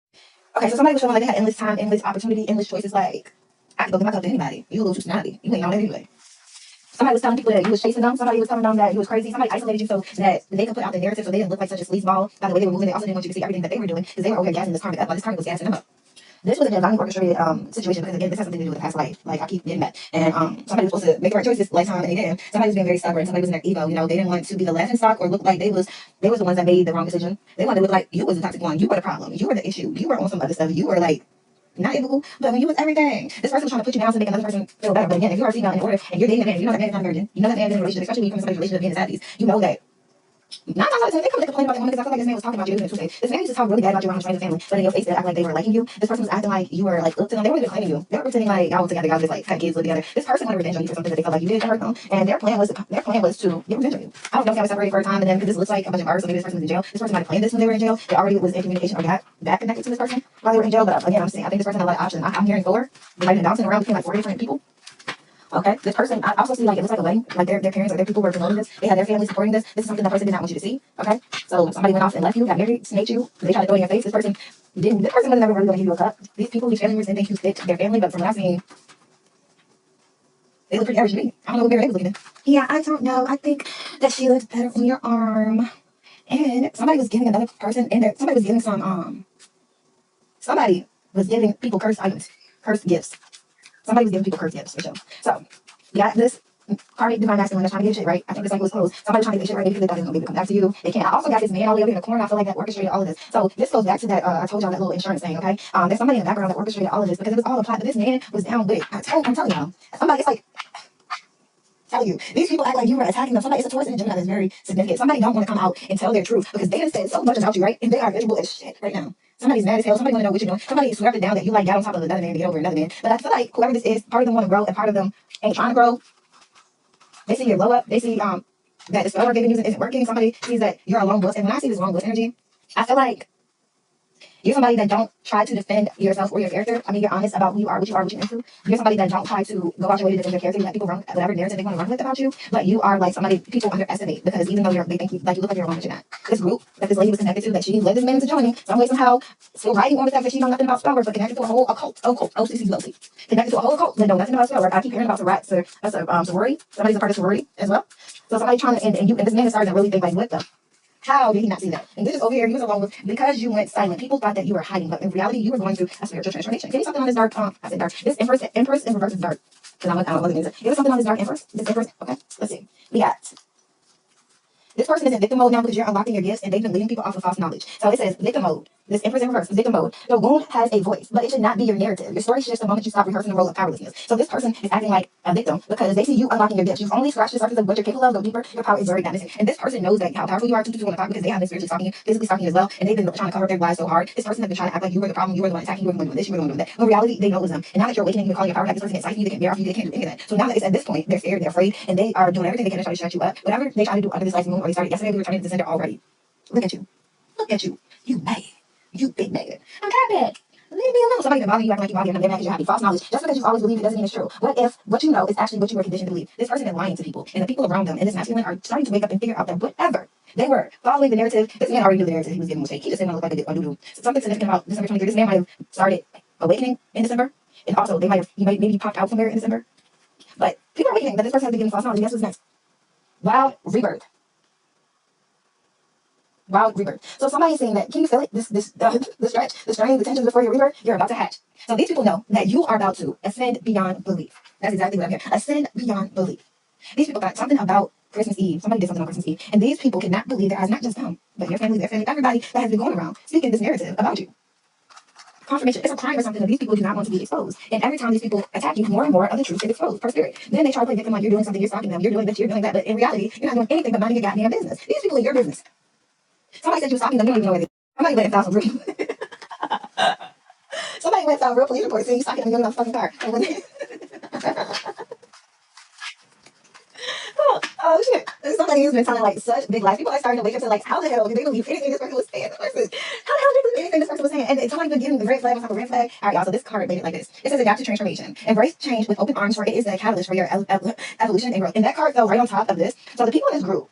Okay, so somebody was showing like they had endless time, endless opportunity, endless choices. Like, I could go give my cup to anybody. You a little personality. You ain't on it anyway. Somebody was telling people that you was chasing them. Somebody was telling them that you was crazy. Somebody isolated you so that they could put out the narrative so they didn't look like such a sleazeball by the way they were moving. They also didn't want you to see everything that they were doing because they were over here gassing this karmic up. While this karmic was gassing them up. This was a divinely orchestrated situation because again, this has something to do with the past life. Like I keep getting that, and somebody was supposed to make the right choice this lifetime, and they didn't. Somebody was being very stubborn. Somebody was in their ego. They didn't want to be the laughing stock or look like they was the ones that made the wrong decision. They wanted to look like you was the toxic one. You were the problem. You were the issue. You were on some other stuff. You were like not able, but when you was everything. This person was trying to put you down to make another person feel better. But again, if you are a female in order and you're dating a man, you know that man is not a virgin. You know that man is in a relationship, especially when you come from somebody's relationship in his 70s. You know that. Not all the time. They come to complain about their woman because I feel like this man was talking about you. This man used to talk really bad about you around friends and family, but in your face they act like they were liking you. This person was acting like you were like looked at them. They weren't even claiming you. They were pretending like y'all were together. Y'all just like had kids live together. This person wanted revenge on you for something that they felt like you did to hurt them, and their plan was to get revenge on you. I don't know if y'all were separated for a time, and then because this looks like a bunch of murders, so maybe this person was in jail. This person might have planned this when they were in jail. They already was in communication or got back connected to this person while they were in jail. But again, I think this person had a lot of options. I'm hearing 4. They might have been bouncing around between like 4 different people. Okay, this person, I also see like it looks like a wedding, like their parents or their people were promoting this. They had their family supporting this. This is something that person did not want you to see. Okay, so somebody went off and left you, got married, snaked you. They tried to throw in your face. This person didn't. This person was never really going to give you a cup. These people, these family members didn't think you fit their family, but from what I've seen, they look pretty average to me. I don't know what they was looking at. Yeah, I don't know. I think that she looked better on your arm. And somebody was giving another person in there. Somebody was giving Somebody was giving people cursed items, cursed gifts. Somebody was giving people cursed gifts for sure. So, yeah, this karmic divine masculine that's trying to get shit right. I think the cycle was closed. Somebody was trying to get shit right. Maybe they thought it was going to come back to you. They can't. I also got this man all the way up in the corner. I feel like that orchestrated all of this. So this goes back to that. I told y'all that little insurance thing. Okay. There's somebody in the background that orchestrated all of this because it was all a plot. But this man was down with it. I'm telling y'all. Somebody. It's like. Tell you, these people act like you were attacking them. Somebody, it's a Taurus and a Gemini that's very significant. Somebody don't want to come out and tell their truth because they have said so much about you, right? And they are miserable as shit right now. Somebody's mad as hell. Somebody want to know what you're doing. Somebody swept it down that you like got on top of another man to get over another man. But I feel like whoever this is, part of them want to grow and part of them ain't trying to grow. They see your blow up. They see that the spell work they've been using isn't working. Somebody sees that you're a lone wolf. And when I see this lone wolf energy, I feel like You're somebody that don't try to defend yourself or your character. I mean, you're honest about who you are, what you're into. You're somebody that don't try to go out your way to defend your character. You let people run whatever narrative they want to run with about you. But you are like somebody people underestimate because even though they think you look like you're alone, but you're not. This group that this lady was connected to, that she led this man into joining, some way somehow, still writing on the fact that she know nothing about spell work, but connected to a whole occult, OCC, connected to a whole occult that know nothing about spell work. I keep hearing about sorority. Somebody's a part of sorority as well. So somebody trying to and this man is starting to really think like, what the. How did he not see that? And this is over here. He was alone because you went silent. People thought that you were hiding, but in reality, you were going through a spiritual transformation. Give me something on this dark. I said dark. This Empress in reverse is dark. Because I wasn't going to say. Give me something on this dark Empress. This Empress. Okay. Let's see. We got. This person is in victim mode now because you're unlocking your gifts and they've been leading people off of false knowledge. So it says victim mode. This Empress in reverse is victim mode. The wound has a voice, but it should not be your narrative. Your story shifts the moment you stop rehearsing the role of powerlessness. So this person is acting like a victim because they see you unlocking your gifts. You've only scratched the surface of what you're capable of. Go deeper. Your power is very missing. And this person knows that how powerful you are to on the top because they have been spiritually stalking you, physically stalking you as well. And they've been trying to cover up their lies so hard. This person has been trying to act like you were the problem, you were the one attacking, you were the one doing this, you were the one doing that. In reality, they know it was them. And now that you're awakening, you're calling your power back. This person can't siphon you, they can't bear off you, they can't do any of that. So now that it's at this point, they're scared, they're afraid, and they are doing everything they can to try to shut you up. Whatever they try to do under this life moon, or they started yesterday, we were turning to the center already. Look at you. Look at you. You mad. You big mad. I'm kind of mad. Leave me alone. Somebody can bother you, acting like you bother them, they're mad because you're happy. False knowledge. Just because you've always believed it doesn't mean it's true. What if what you know is actually what you were conditioned to believe? This person is lying to people, and the people around them and this masculine are starting to wake up and figure out that whatever they were following the narrative, this man already knew the narrative he was giving was fake. He just didn't want to look like a doo-doo. So something significant about December 23rd. This man might have started awakening in December, and also he might maybe popped out somewhere in December. But people are awakening that this person has been giving false knowledge. And guess what's next? Wild rebirth. Wild rebirth. So somebody's saying that, can you feel it? The stretch, the strain, the tension before your rebirth, you're about to hatch. So these people know that you are about to ascend beyond belief. That's exactly what I'm hearing. Ascend beyond belief. These people thought something about Christmas Eve. Somebody did something on Christmas Eve. And these people cannot believe their eyes, not just them, but your family, their family, everybody that has been going around speaking this narrative about you. Confirmation. It's a crime or something that these people do not want to be exposed. And every time these people attack you, more and more of the truth is exposed per spirit. Then they try to play victim like you're doing something, you're stalking them, you're doing this, you're doing that. But in reality, you're not doing anything but minding your goddamn business. These people are your business. Somebody said you were stalking them, you don't even know where they are. Somebody went and found some real. Somebody went and found real police reports saying you stalking them, you don't know the fucking car. Oh shit. There's somebody who's been telling like such big lies. People are starting to wake up to like, how the hell did they believe anything this person was saying? How the hell did they believe anything this person was saying? And somebody's been giving the red flag on top of red flag. All right, y'all. So this card made it like this. It says adapt to transformation. Embrace change with open arms, for it is the catalyst for your evolution and growth. And that card fell right on top of this. So the people in this group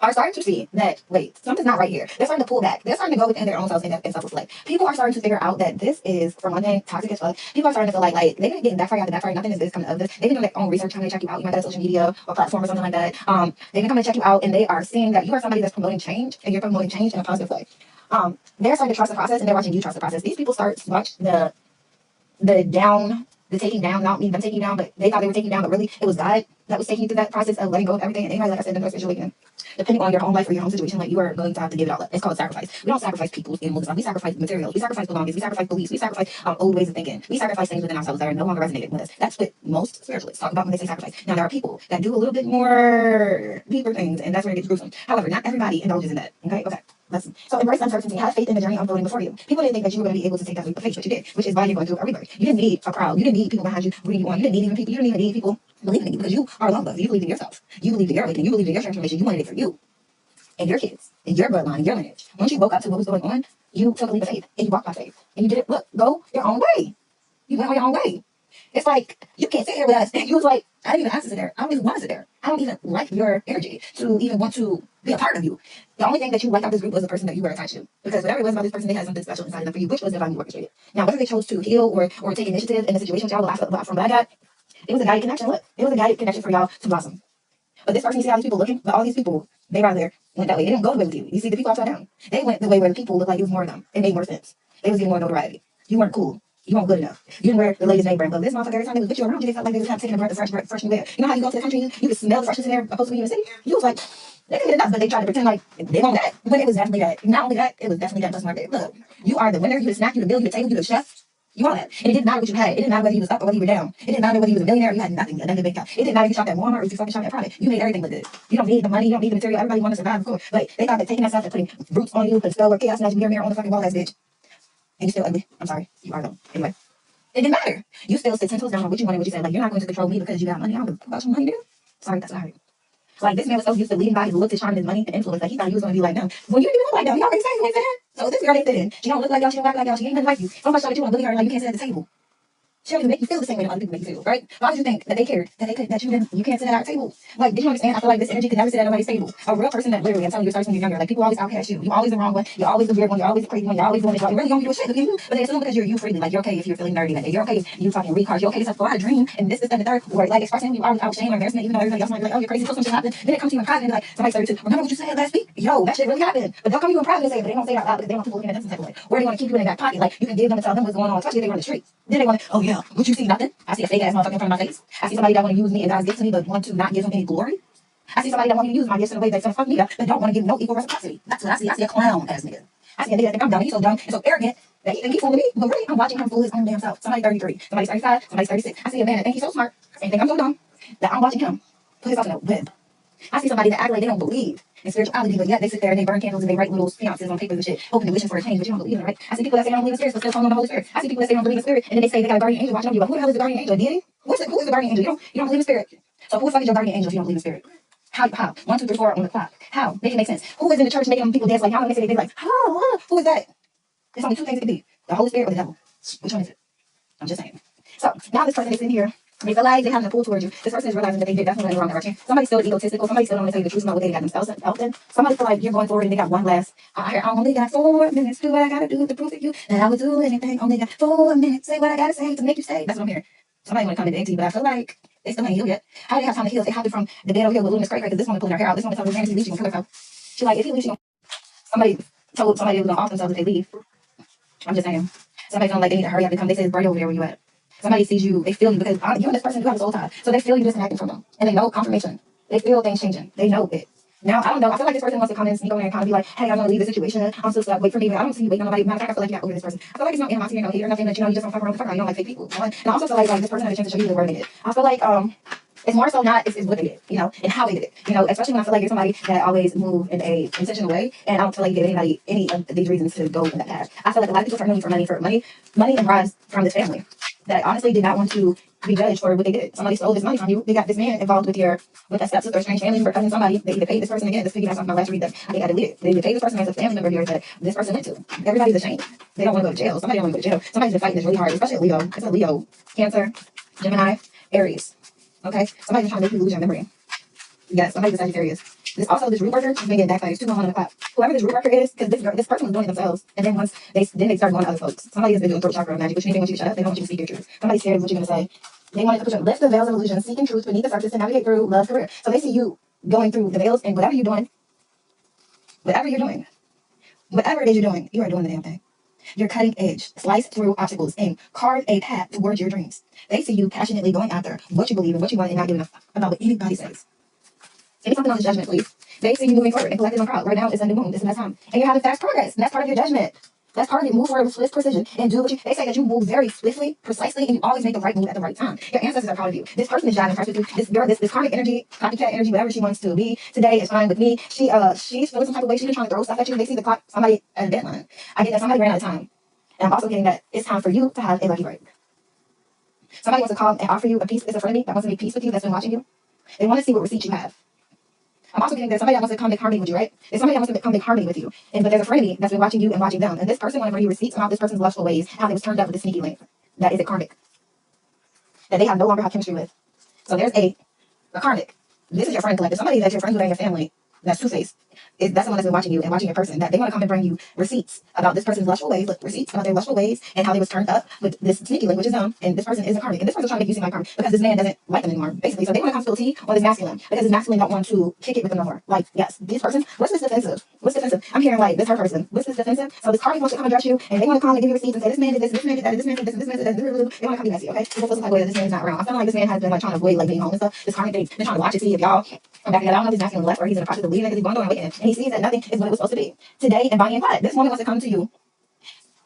are starting to see that, wait, something's not right here. They're starting to pull back. They're starting to go within their own selves and self-reflect. People are starting to figure out that this is, for one thing, toxic as fuck. People are starting to feel like they've been getting backfire after backfire. Nothing is this coming of this. They've been doing their own research, trying to check you out. You might have a social media or platform or something like that. They've been coming to check you out, and they are seeing that you are somebody that's promoting change, and you're promoting change in a positive way. They're starting to trust the process, and they're watching you trust the process. These people start to watch the taking down, not me them taking down, but they thought they were taking down, but really it was God that was taking you through that process of letting go of everything. And anybody, like I said, in the spiritual awakening, depending on your home life or your home situation, like you are going to have to give it all up. It's called sacrifice. We don't sacrifice people, animals, and stuff. We sacrifice materials. We sacrifice belongings. We sacrifice beliefs. We sacrifice old ways of thinking. We sacrifice things within ourselves that are no longer resonating with us. That's what most spiritualists talk about when they say sacrifice. Now, there are people that do a little bit more deeper things, and that's where it gets gruesome. However, not everybody indulges in that. Okay. Lesson. So embrace uncertainty. Have faith in the journey unfolding before you. People didn't think that you were going to be able to take that leap of faith, but you did, which is why you're going through a rebirth. You didn't need a crowd. You didn't need people behind you rooting you on. You didn't need even people. You didn't even need people believing in you because you are alone. You believed in yourself. You believed in your awakening. You believed in your transformation. You wanted it for you and your kids and your bloodline and your lineage. Once you woke up to what was going on, you took a leap of faith and you walked by faith and you did it. Look, go your own way. You went on your own way. It's like, you can't sit here with us. And you was like, I didn't even ask to sit there. I don't even want to sit there. I don't even like your energy to even want to be a part of you. The only thing that you liked out this group was the person that you were attached to. Because whatever it was about this person, they had something special inside of them for you, which was divinely orchestrated. Now, whether they chose to heal or take initiative in the situation, which y'all will laugh from what I got, it was a guided connection. Look, it was a guided connection for y'all to blossom. But this person, you see how these people looking? But all these people, they right there went that way. They didn't go the way with you. You see the people upside down. They went the way where the people looked like it was more of them. It made more sense. They was getting more notoriety. You weren't cool. You weren't good enough. You didn't wear the latest name brand clothes. This motherfucker, every time they was with you around you, they felt like they was taking a breath of fresh new air. You know how you go to the country, you can smell the freshness in there opposed to being in the city? You was like, they didn't get enough, but they tried to pretend like they want that. But it was definitely that. Not only that, it was definitely that customer market. Look, you are the winner, you the snack, you the meal, you the table, you the chef. You are that. And it didn't matter what you had. It didn't matter whether you was up or whether you were down. It didn't matter whether you was a millionaire or you had nothing, a negative bank account. It didn't matter if you shopped at Walmart or if you fucking shopped at Prada. You made everything look good. You don't need the money, you don't need the material. Everybody wanted to survive, of course. But they thought that taking that stuff and putting roots on you, putting spell or chaos magic mirror on the fucking wall, ass bitch. And you still ugly. I'm sorry. You are though. Anyway. It didn't matter. You still sit 10 toes down on what you wanted, what you said. Like, you're not going to control me because you got money. I don't give about your money, dude. Sorry, that's what I heard. Like, this man was so used to leading by his looks, his charm, his money, and influence that he thought he was going to be like them. When you didn't even look like them, you already saying like that. So this girl they fit in. She don't look like y'all, she don't act like y'all, she ain't nothing like you. So much so that you want to bully her like you can't sit at the table. She don't even make you feel the same way that other people make you feel, right? Why would you think that they cared, that they could, that you can't sit at our table? Like, did you understand? I feel like this energy could never sit at nobody's table. A real person that literally, I'm telling you, starts when you're younger. Like, people always outcast you. You're always the wrong one. You're always the weird one. You're always the crazy one. You're always doing it. You really don't do a shit. Look at you. But they assume because you're you freely. Like, you're okay if you're feeling nerdy that day. You're okay if you fucking read cards. You're okay to go out a dream and this, and the third. Or like expressing you out shame or embarrassment, even though everybody else might be like, oh, you're crazy. Until some shit happened. Then it comes to you in private and be like, somebody started to remember what you said last week. Yo, that shit really happened. But they'll come to you in private and say it, but they don't say it out loud because they want people looking at them some type of way. Or they want to keep you in their back pocket. Like, you can give them and tell them what's going on, especially if they run the streets. Then they want to, oh yeah, what you see? Nothing. I see a fake ass motherfucker in front of my face. I see somebody that want to use me as God's gift to me, but want to not give him any glory. I see somebody that want to use my gifts in a way that's gonna fuck me up, but don't want to give no equal reciprocity. That's what I see. I see a clown ass nigga. I see a nigga that think I'm dumb. He's so dumb and so arrogant that he think he's fooling me. But really, I'm watching him fool his own damn self. Somebody's 33, somebody's 35, somebody's 36. I see a man that think he's so smart and think I'm so dumb that I'm watching him put himself in a web. I see somebody that act like they don't believe in spirituality, but yet they sit there and they burn candles and they write little seances on papers and shit, hoping and wishing for a change, but you don't believe in it, right? I see people that say they don't believe in spirits, but still calling on the Holy Spirit. I see people that say they don't believe in spirit, and then they say they got a guardian angel watching over you. But who the hell is the guardian angel? A deity? Who is the guardian angel? You don't believe in spirit. So who the fuck is your guardian angel if you don't believe in spirit? How? 1, 2, 3, 4 on the clock. How? Make it make sense. Who is in the church making people dance like how? When they say they dance like, who is that? There's only 2 things it could be: the Holy Spirit or the devil. Which one is it? I'm just saying. So now this person is in here. They feel like they have a pull towards you. This person is realizing that they did definitely in the wrong direction. Somebody's still egotistical. Somebody still don't want to tell you the truth about what they got themselves out in. Somebody feel like you're going forward and they got one last. I only got 4 minutes. Do what I gotta do to prove to you that I would do anything. Only got 4 minutes. Say what I gotta say to make you stay. That's what I'm hearing. Somebody want to come into you, but I feel like they still ain't healed yet. How do they have time to heal? They have it from the bed over here with Luna's cray because this woman pulling her hair out. This woman telling her man, if he leaves, she gonna kill herself. She like, if he leaves, she gonna. Somebody told somebody they was gonna off themselves if they leave. I'm just saying. Somebody feeling like they need to hurry up and come. They say it's right over there where you at. Somebody sees you, they feel you because you and this person do have a soul tie. So they feel you disconnected from them. And they know confirmation. They feel things changing. They know it. Now, I don't know. I feel like this person wants to come in and sneak over there and kind of be like, hey, I'm going to leave the situation. I'm still stuck. Wait for me. But I don't see you waiting on nobody. Matter of fact, I feel like you got over this person. I feel like it's no animosity or no hate or nothing that, you just don't fuck around with the fuck out. You don't like fake people. And I also feel like this person had a chance to show you the word they did. I feel like, it's more so not it's what they did, and how they did it. Especially when I feel like you're somebody that always move in a intentional way, and I don't feel like you give anybody any of these reasons to go in that path. I feel like a lot of people turn for money and rise from this family that honestly did not want to be judged for what they did. Somebody stole this money from you. They got this man involved with that stepsister or strange family member, cousin, somebody. They either paid this person again. This figure that's off my last read that I think I deleted. They either paid this person as a family member here that this person went to. Everybody's ashamed. They don't want to go to jail. Somebody don't want to go to jail. Somebody's been fighting this really hard, especially Leo. It's a Leo, Cancer, Gemini, Aries. Okay? Somebody's trying to make you lose your memory. Yes, somebody's a Sagittarius. This root worker has been getting backfires 2 on the clock. Whoever this root worker is, because this person was doing it themselves, and then once they start going to other folks. Somebody has been doing throat chakra magic, which means they want you to shut up. They don't want you to speak your truth. Somebody's scared of what you're gonna say. They want to lift the veils of illusion, seeking truth beneath the surface to navigate through love's career. So they see you going through the veils, and whatever you're doing, whatever it is you're doing, you are doing the damn thing. You're cutting edge, slice through obstacles, and carve a path towards your dreams. They see you passionately going after what you believe and what you want and not giving a fuck about what anybody says. Give me something on the judgment, please. They see you moving forward and collecting on crowd. Right now, it's a new moon. This is the best time. And you're having fast progress. And that's part of your judgment. That's part of it. Move forward with swift precision and do what you. They say that you move very swiftly, precisely, and you always make the right move at the right time. Your ancestors are proud of you. This person is jiving impressed with you. This girl, this karmic energy, copycat energy, whatever she wants to be today is fine with me. She's feeling some type of way. She's trying to throw stuff at you. They see the clock. Somebody at a deadline. I get that somebody ran out of time. And I'm also getting that it's time for you to have a lucky break. Somebody wants to come and offer you a piece. It's a friend of me that wants to make peace with you. That's been watching you. They want to see what receipts you have. I'm also getting that somebody that wants to come make harmony with you, right? There's somebody that wants to come make harmony with you. But there's a friend of me that's been watching you and watching them. And this person wants to bring you receipts about this person's lustful ways, how they was turned up with the sneaky link. That is a karmic. That they have no longer have chemistry with. So there's a karmic. This is your friend collective. Somebody that's your friends with in your family. That's two-faced. That's the one that's been watching you and watching your person. That they want to come and bring you receipts about this person's lustful ways. Look, receipts about their lustful ways and how they was turned up with this sneaky link, which is them. And this person is a karmic. And this person's trying to make you seem like karmic because this man doesn't like them anymore, basically. So they want to come spill tea on this masculine because this masculine don't want to kick it with them no more. Like, yes, this person, what's this defensive? What's defensive? I'm hearing like this her person. What's this defensive? So this karmic wants to come address you and they want to come and give you receipts and say this man did this, this man did that, this man did this, this man did that. They want to come be messy, okay? People feel some type of way that this man's not around. I feel like this man has been like trying to avoid like being home and stuff. This karmic they've been trying to watch it, see if y'all come back together. I don't know if he's masculine left or he's in the process of leaving because he's going through and waiting. And he sees that nothing is what it was supposed to be. Today in Bonnie and Clyde, this woman wants to come to you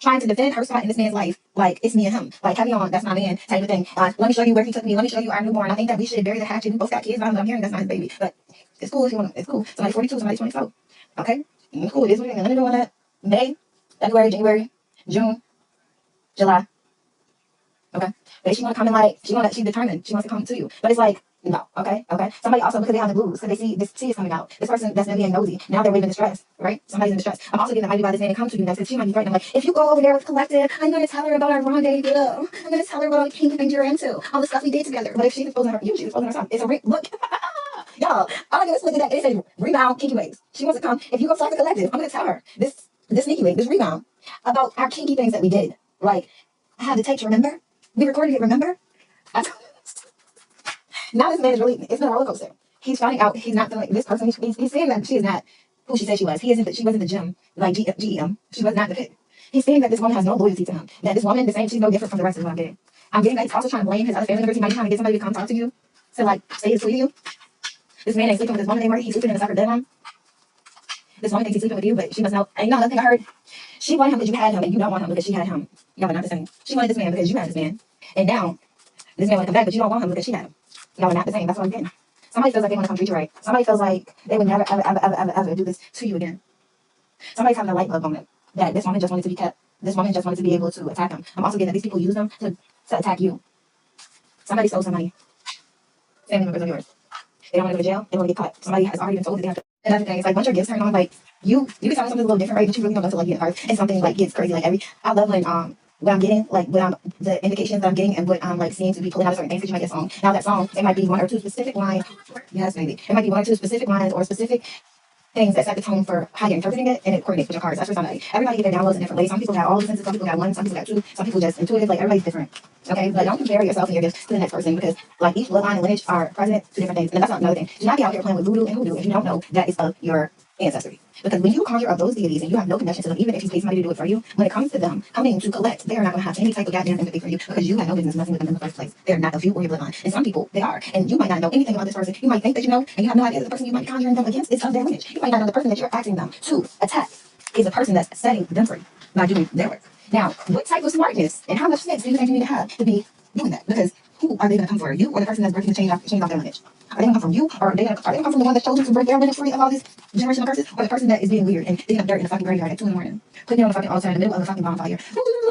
trying to defend her spot in this man's life, like it's me and him, like heavy on, that's my man, type of thing. Let me show you where he took me. Let me show you our newborn. I think that we should bury the hatchet. We both got kids. I'm hearing that's not his baby, but it's cool if you want. It's cool. Somebody's 42, somebody's 24. Okay, it's cool. It is what it is. Let me do that. May, February, January, June, July. Okay, but she want to come in like she's determined. She wants to come to you, but it's like No, okay, okay. Somebody also, because they have the blues, because they see this tea is coming out. This person that's being nosy, now they're waving distress, right? Somebody's in distress. I'm also getting that might be by this man and come to you next, because she might be threatening, like, if you go over there with Collective, I'm going to tell her about our rendezvous. I'm going to tell her what all the kinky things you're into, all the stuff we did together. But if she's exposing her, she's exposing herself. It's a look. Y'all, I'm going to look at that. It says rebound kinky ways. She wants to come. If you go talk to Collective, I'm going to tell her this sneaky wave, this rebound, about our kinky things that we did. Like, I had the tapes, remember? We recorded it, remember? Now this man is really, it's been a roller coaster. He's finding out he's not feeling this person. He's saying that she is not who she said she was. She wasn't the gym, like GEM. She was not the fit. He's saying that this woman has no loyalty to him. That this woman, the same, she's no different from the rest of what I'm getting. I'm getting that he's also trying to blame his other family members. He might be trying to get somebody to come talk to you, to like say his sweet to you. This man ain't sleeping with this woman anymore. He's sleeping in a separate bedroom. This woman thinks he's sleeping with you, but she must know. And you know another thing I heard? She wanted him because you had him, and you don't want him because she had him. Y'all are not the same. She wanted this man because you had this man. And now, this man want to come back, but you don't want him because she had him. Y'all are not the same. That's what I'm getting. Somebody feels like they want to come treat you right. Somebody feels like they would never, ever do this to you again. Somebody's having a light bulb moment that this woman just wanted to be kept. This woman just wanted to be able to attack him. I'm also getting that these people use them to attack you. Somebody stole some money. Family members of yours. They don't want to go to jail. They don't want to get caught. Somebody has already been told that they have to. Another thing, it's like once your gifts turn on, like you can tell me something a little different, right? But you really don't know until like get hurt and something like gets crazy. Like I love when what I'm getting, like when I'm the indications that I'm getting and what I'm like seeing to be pulling out of certain things because you might get a song. Now that song, it might be one or two specific lines. Yes, maybe. It might be one or two specific lines or specific things that set the tone for how you're interpreting it, and it coordinates with your cards. That's for somebody. Everybody get their downloads in different ways. Some people have all the senses, some people got one, some people got two, some people just intuitive. Like everybody's different. Okay, but don't compare yourself and your gifts to the next person because like each bloodline and lineage are present to different things. And that's not another thing. Do not be out here playing with voodoo and hoodoo if you don't know that is of your ancestry. Because when you conjure up those deities and you have no connection to them, even if you pay somebody to do it for you, when it comes to them coming to collect, they are not going to have any type of goddamn empathy for you because you had no business messing with them in the first place. They're not of you or your bloodline. And some people, they are. And you might not know anything about this person. You might think that you know, and you have no idea that the person you might be conjuring them against is of their lineage. You might not know the person that you're asking them to attack is a person that's setting them free by doing their work. Now, what type of smartness and how much sense do you think you need to have to be doing that? Because who are they going to come for? You or the person that's breaking the chain off their lineage? Are they going to come from you? Or are they going to come from the one that's chosen to break their lineage free of all this generational curses? Or the person that is being weird and digging up dirt in the fucking graveyard at 2 in the morning? Putting it on the fucking altar in the middle of a fucking bonfire.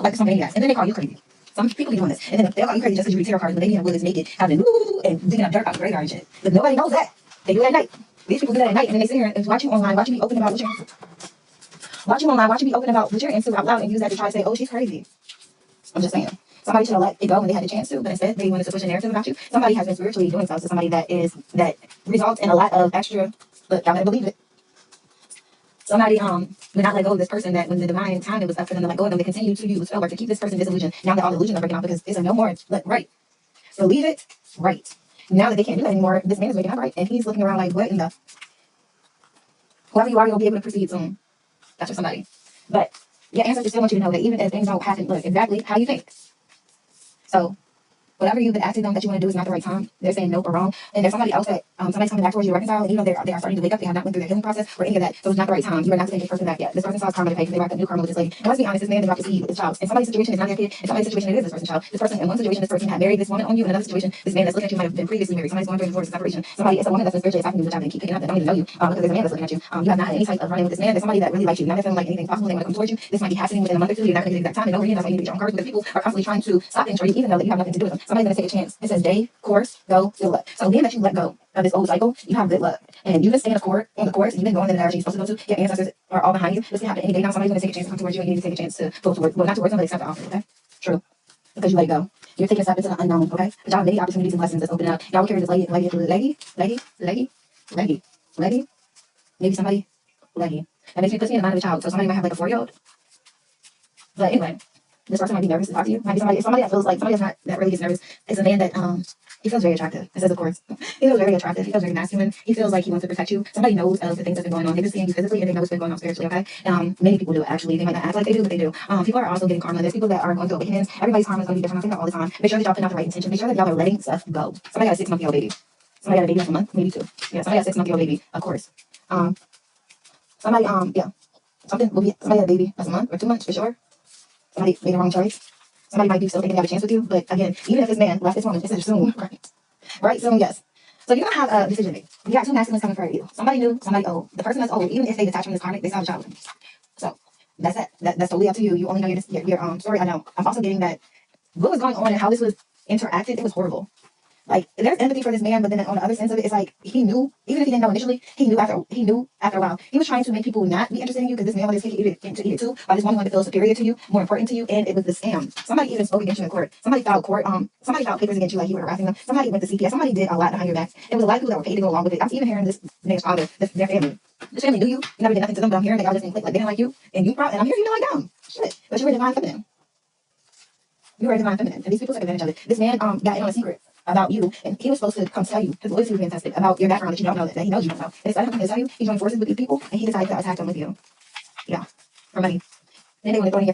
Like some maniacs. And then they call you crazy. Some people be doing this. And then they'll call you crazy just because you read tarot cards when they be in woods naked, having and digging up dirt out the graveyard and shit. But nobody knows that. They do it at night. These people do that at night and then they sit here and watch you online, watch you be open about what you're into. Watch you online, watch you be open about what you're into out loud and use that to try to say, oh, she's crazy. I'm just saying. Somebody should have let it go when they had the chance to, but instead they wanted to push a narrative about you. Somebody has been spiritually doing so to somebody that results in a lot of extra. Look, y'all better believe it. Somebody would not let go of this person that when the divine time it was up for them to let go of them, they continue to use spell work to keep this person disillusioned. Now that all the illusions are breaking off because it's a no more. Look, right. Believe it, right. Now that they can't do that anymore, this man is waking up right, and he's looking around like, what in the? Whoever you are, you'll be able to proceed soon. That's for somebody. But your ancestors still want you to know that even if things don't happen, look exactly how you think. So whatever you've been asking them that you want to do is not the right time. They're saying nope or wrong. And there's somebody else that somebody's coming back towards you to reconcile, and you know they are starting to wake up. They have not went through their healing process or any of that. So it's not the right time. You are not to take this person back yet. This person still has karma to pay because they wrapped up new karma with this lady. And let's be honest, this man dropped his seed with his child. In somebody's situation, it's not their kid. In somebody's situation, it is this person's child. This person, in one situation, this person had married this woman on you. In another situation, this man that's looking at you might have been previously married. Somebody's going through a divorce, a separation. It's a woman that's been spiritually attacking you with a job and keep picking up that don't even know you because there's a man that's looking at you. You have not had any type of running with this man. There's somebody that really likes you. Not necessarily like anything possible. They want to come towards you. This might be happening within a month or two. You're not going to get the exact time. And don't worry, that's why you need to get your own cards because people are constantly trying to stop things for you, even though that you have nothing to do with them. Somebody's going to take a chance. It says day, course, go, good luck. So being that you let go of this old cycle, you have good luck. And you've been staying on the course, and you've been going in the direction you're supposed to go to. Your ancestors are all behind you. This can happen any day now. Somebody's going to take a chance to come towards you, and you need to take a chance to go towards, well, not towards them, but accept the offer, okay? True. Because you let it go. You're taking a step into the unknown, okay? But y'all have many opportunities and lessons that's opening up. Y'all will carry this lady. Maybe somebody, leggy. That makes me put me in the mind of a child. So somebody might have like a 4-year-old. But anyway, this person might be nervous to talk to you. Might be somebody that feels like somebody that's not that really gets nervous. It's a man that he feels very attractive. It says of course. He feels very attractive. He feels very masculine. He feels like he wants to protect you. Somebody knows of the things that's been going on. They've been seeing you physically and they know what's been going on spiritually, okay? Many people do actually. They might not act like they do, but they do. People are also getting karma. There's people that are going through awakenings. Everybody's karma is going to be different. I think that all the time. Make sure that y'all put out the right intention. Make sure that y'all are letting stuff go. Somebody got a 6-month-old baby. Somebody got a baby that's a month, maybe 2. Yeah, somebody got a 6-month-old baby, of course. Somebody something will be somebody had a baby that's a month or 2 months for sure. Somebody made the wrong choice. Somebody might be still thinking they have a chance with you, but again, even if this man left this woman, it's soon, right? Right, soon, yes. So you're gonna have a decision to make. You got 2 masculines coming for you. Somebody new, somebody old. The person that's old, even if they detach from this karmic, they still have a child with them. So that's it. That's totally up to you. You only know your story. I know. I'm also getting that what was going on and how this was interacted. It was horrible. Like, there's empathy for this man, but then on the other sense of it, it's like he knew, even if he didn't know initially, he knew after a while. He was trying to make people not be interested in you because this man wanted to eat it too, while this woman wanted to feel superior to you, more important to you, and it was the scam. Somebody even spoke against you in court. Somebody filed papers against you like you were harassing them. Somebody went to CPS. Somebody did a lot behind your back. There was a lot of people that were paid to go along with it. I'm even hearing this man's father, their family. This family knew you. You never did nothing to them, but I'm hearing that y'all just didn't click, like they didn't like you, and I'm hearing you didn't like them. Shit, but you were divine feminine. You were a divine feminine, and these people took advantage of it. This man got in on a secret about you, and he was supposed to come tell you, his loyalty was being tested, about your background that you don't know, that he knows you don't know. And instead of him to tell you, he joined forces with these people, and he decided to attack them with you. Yeah, for money. Then they want to throw in your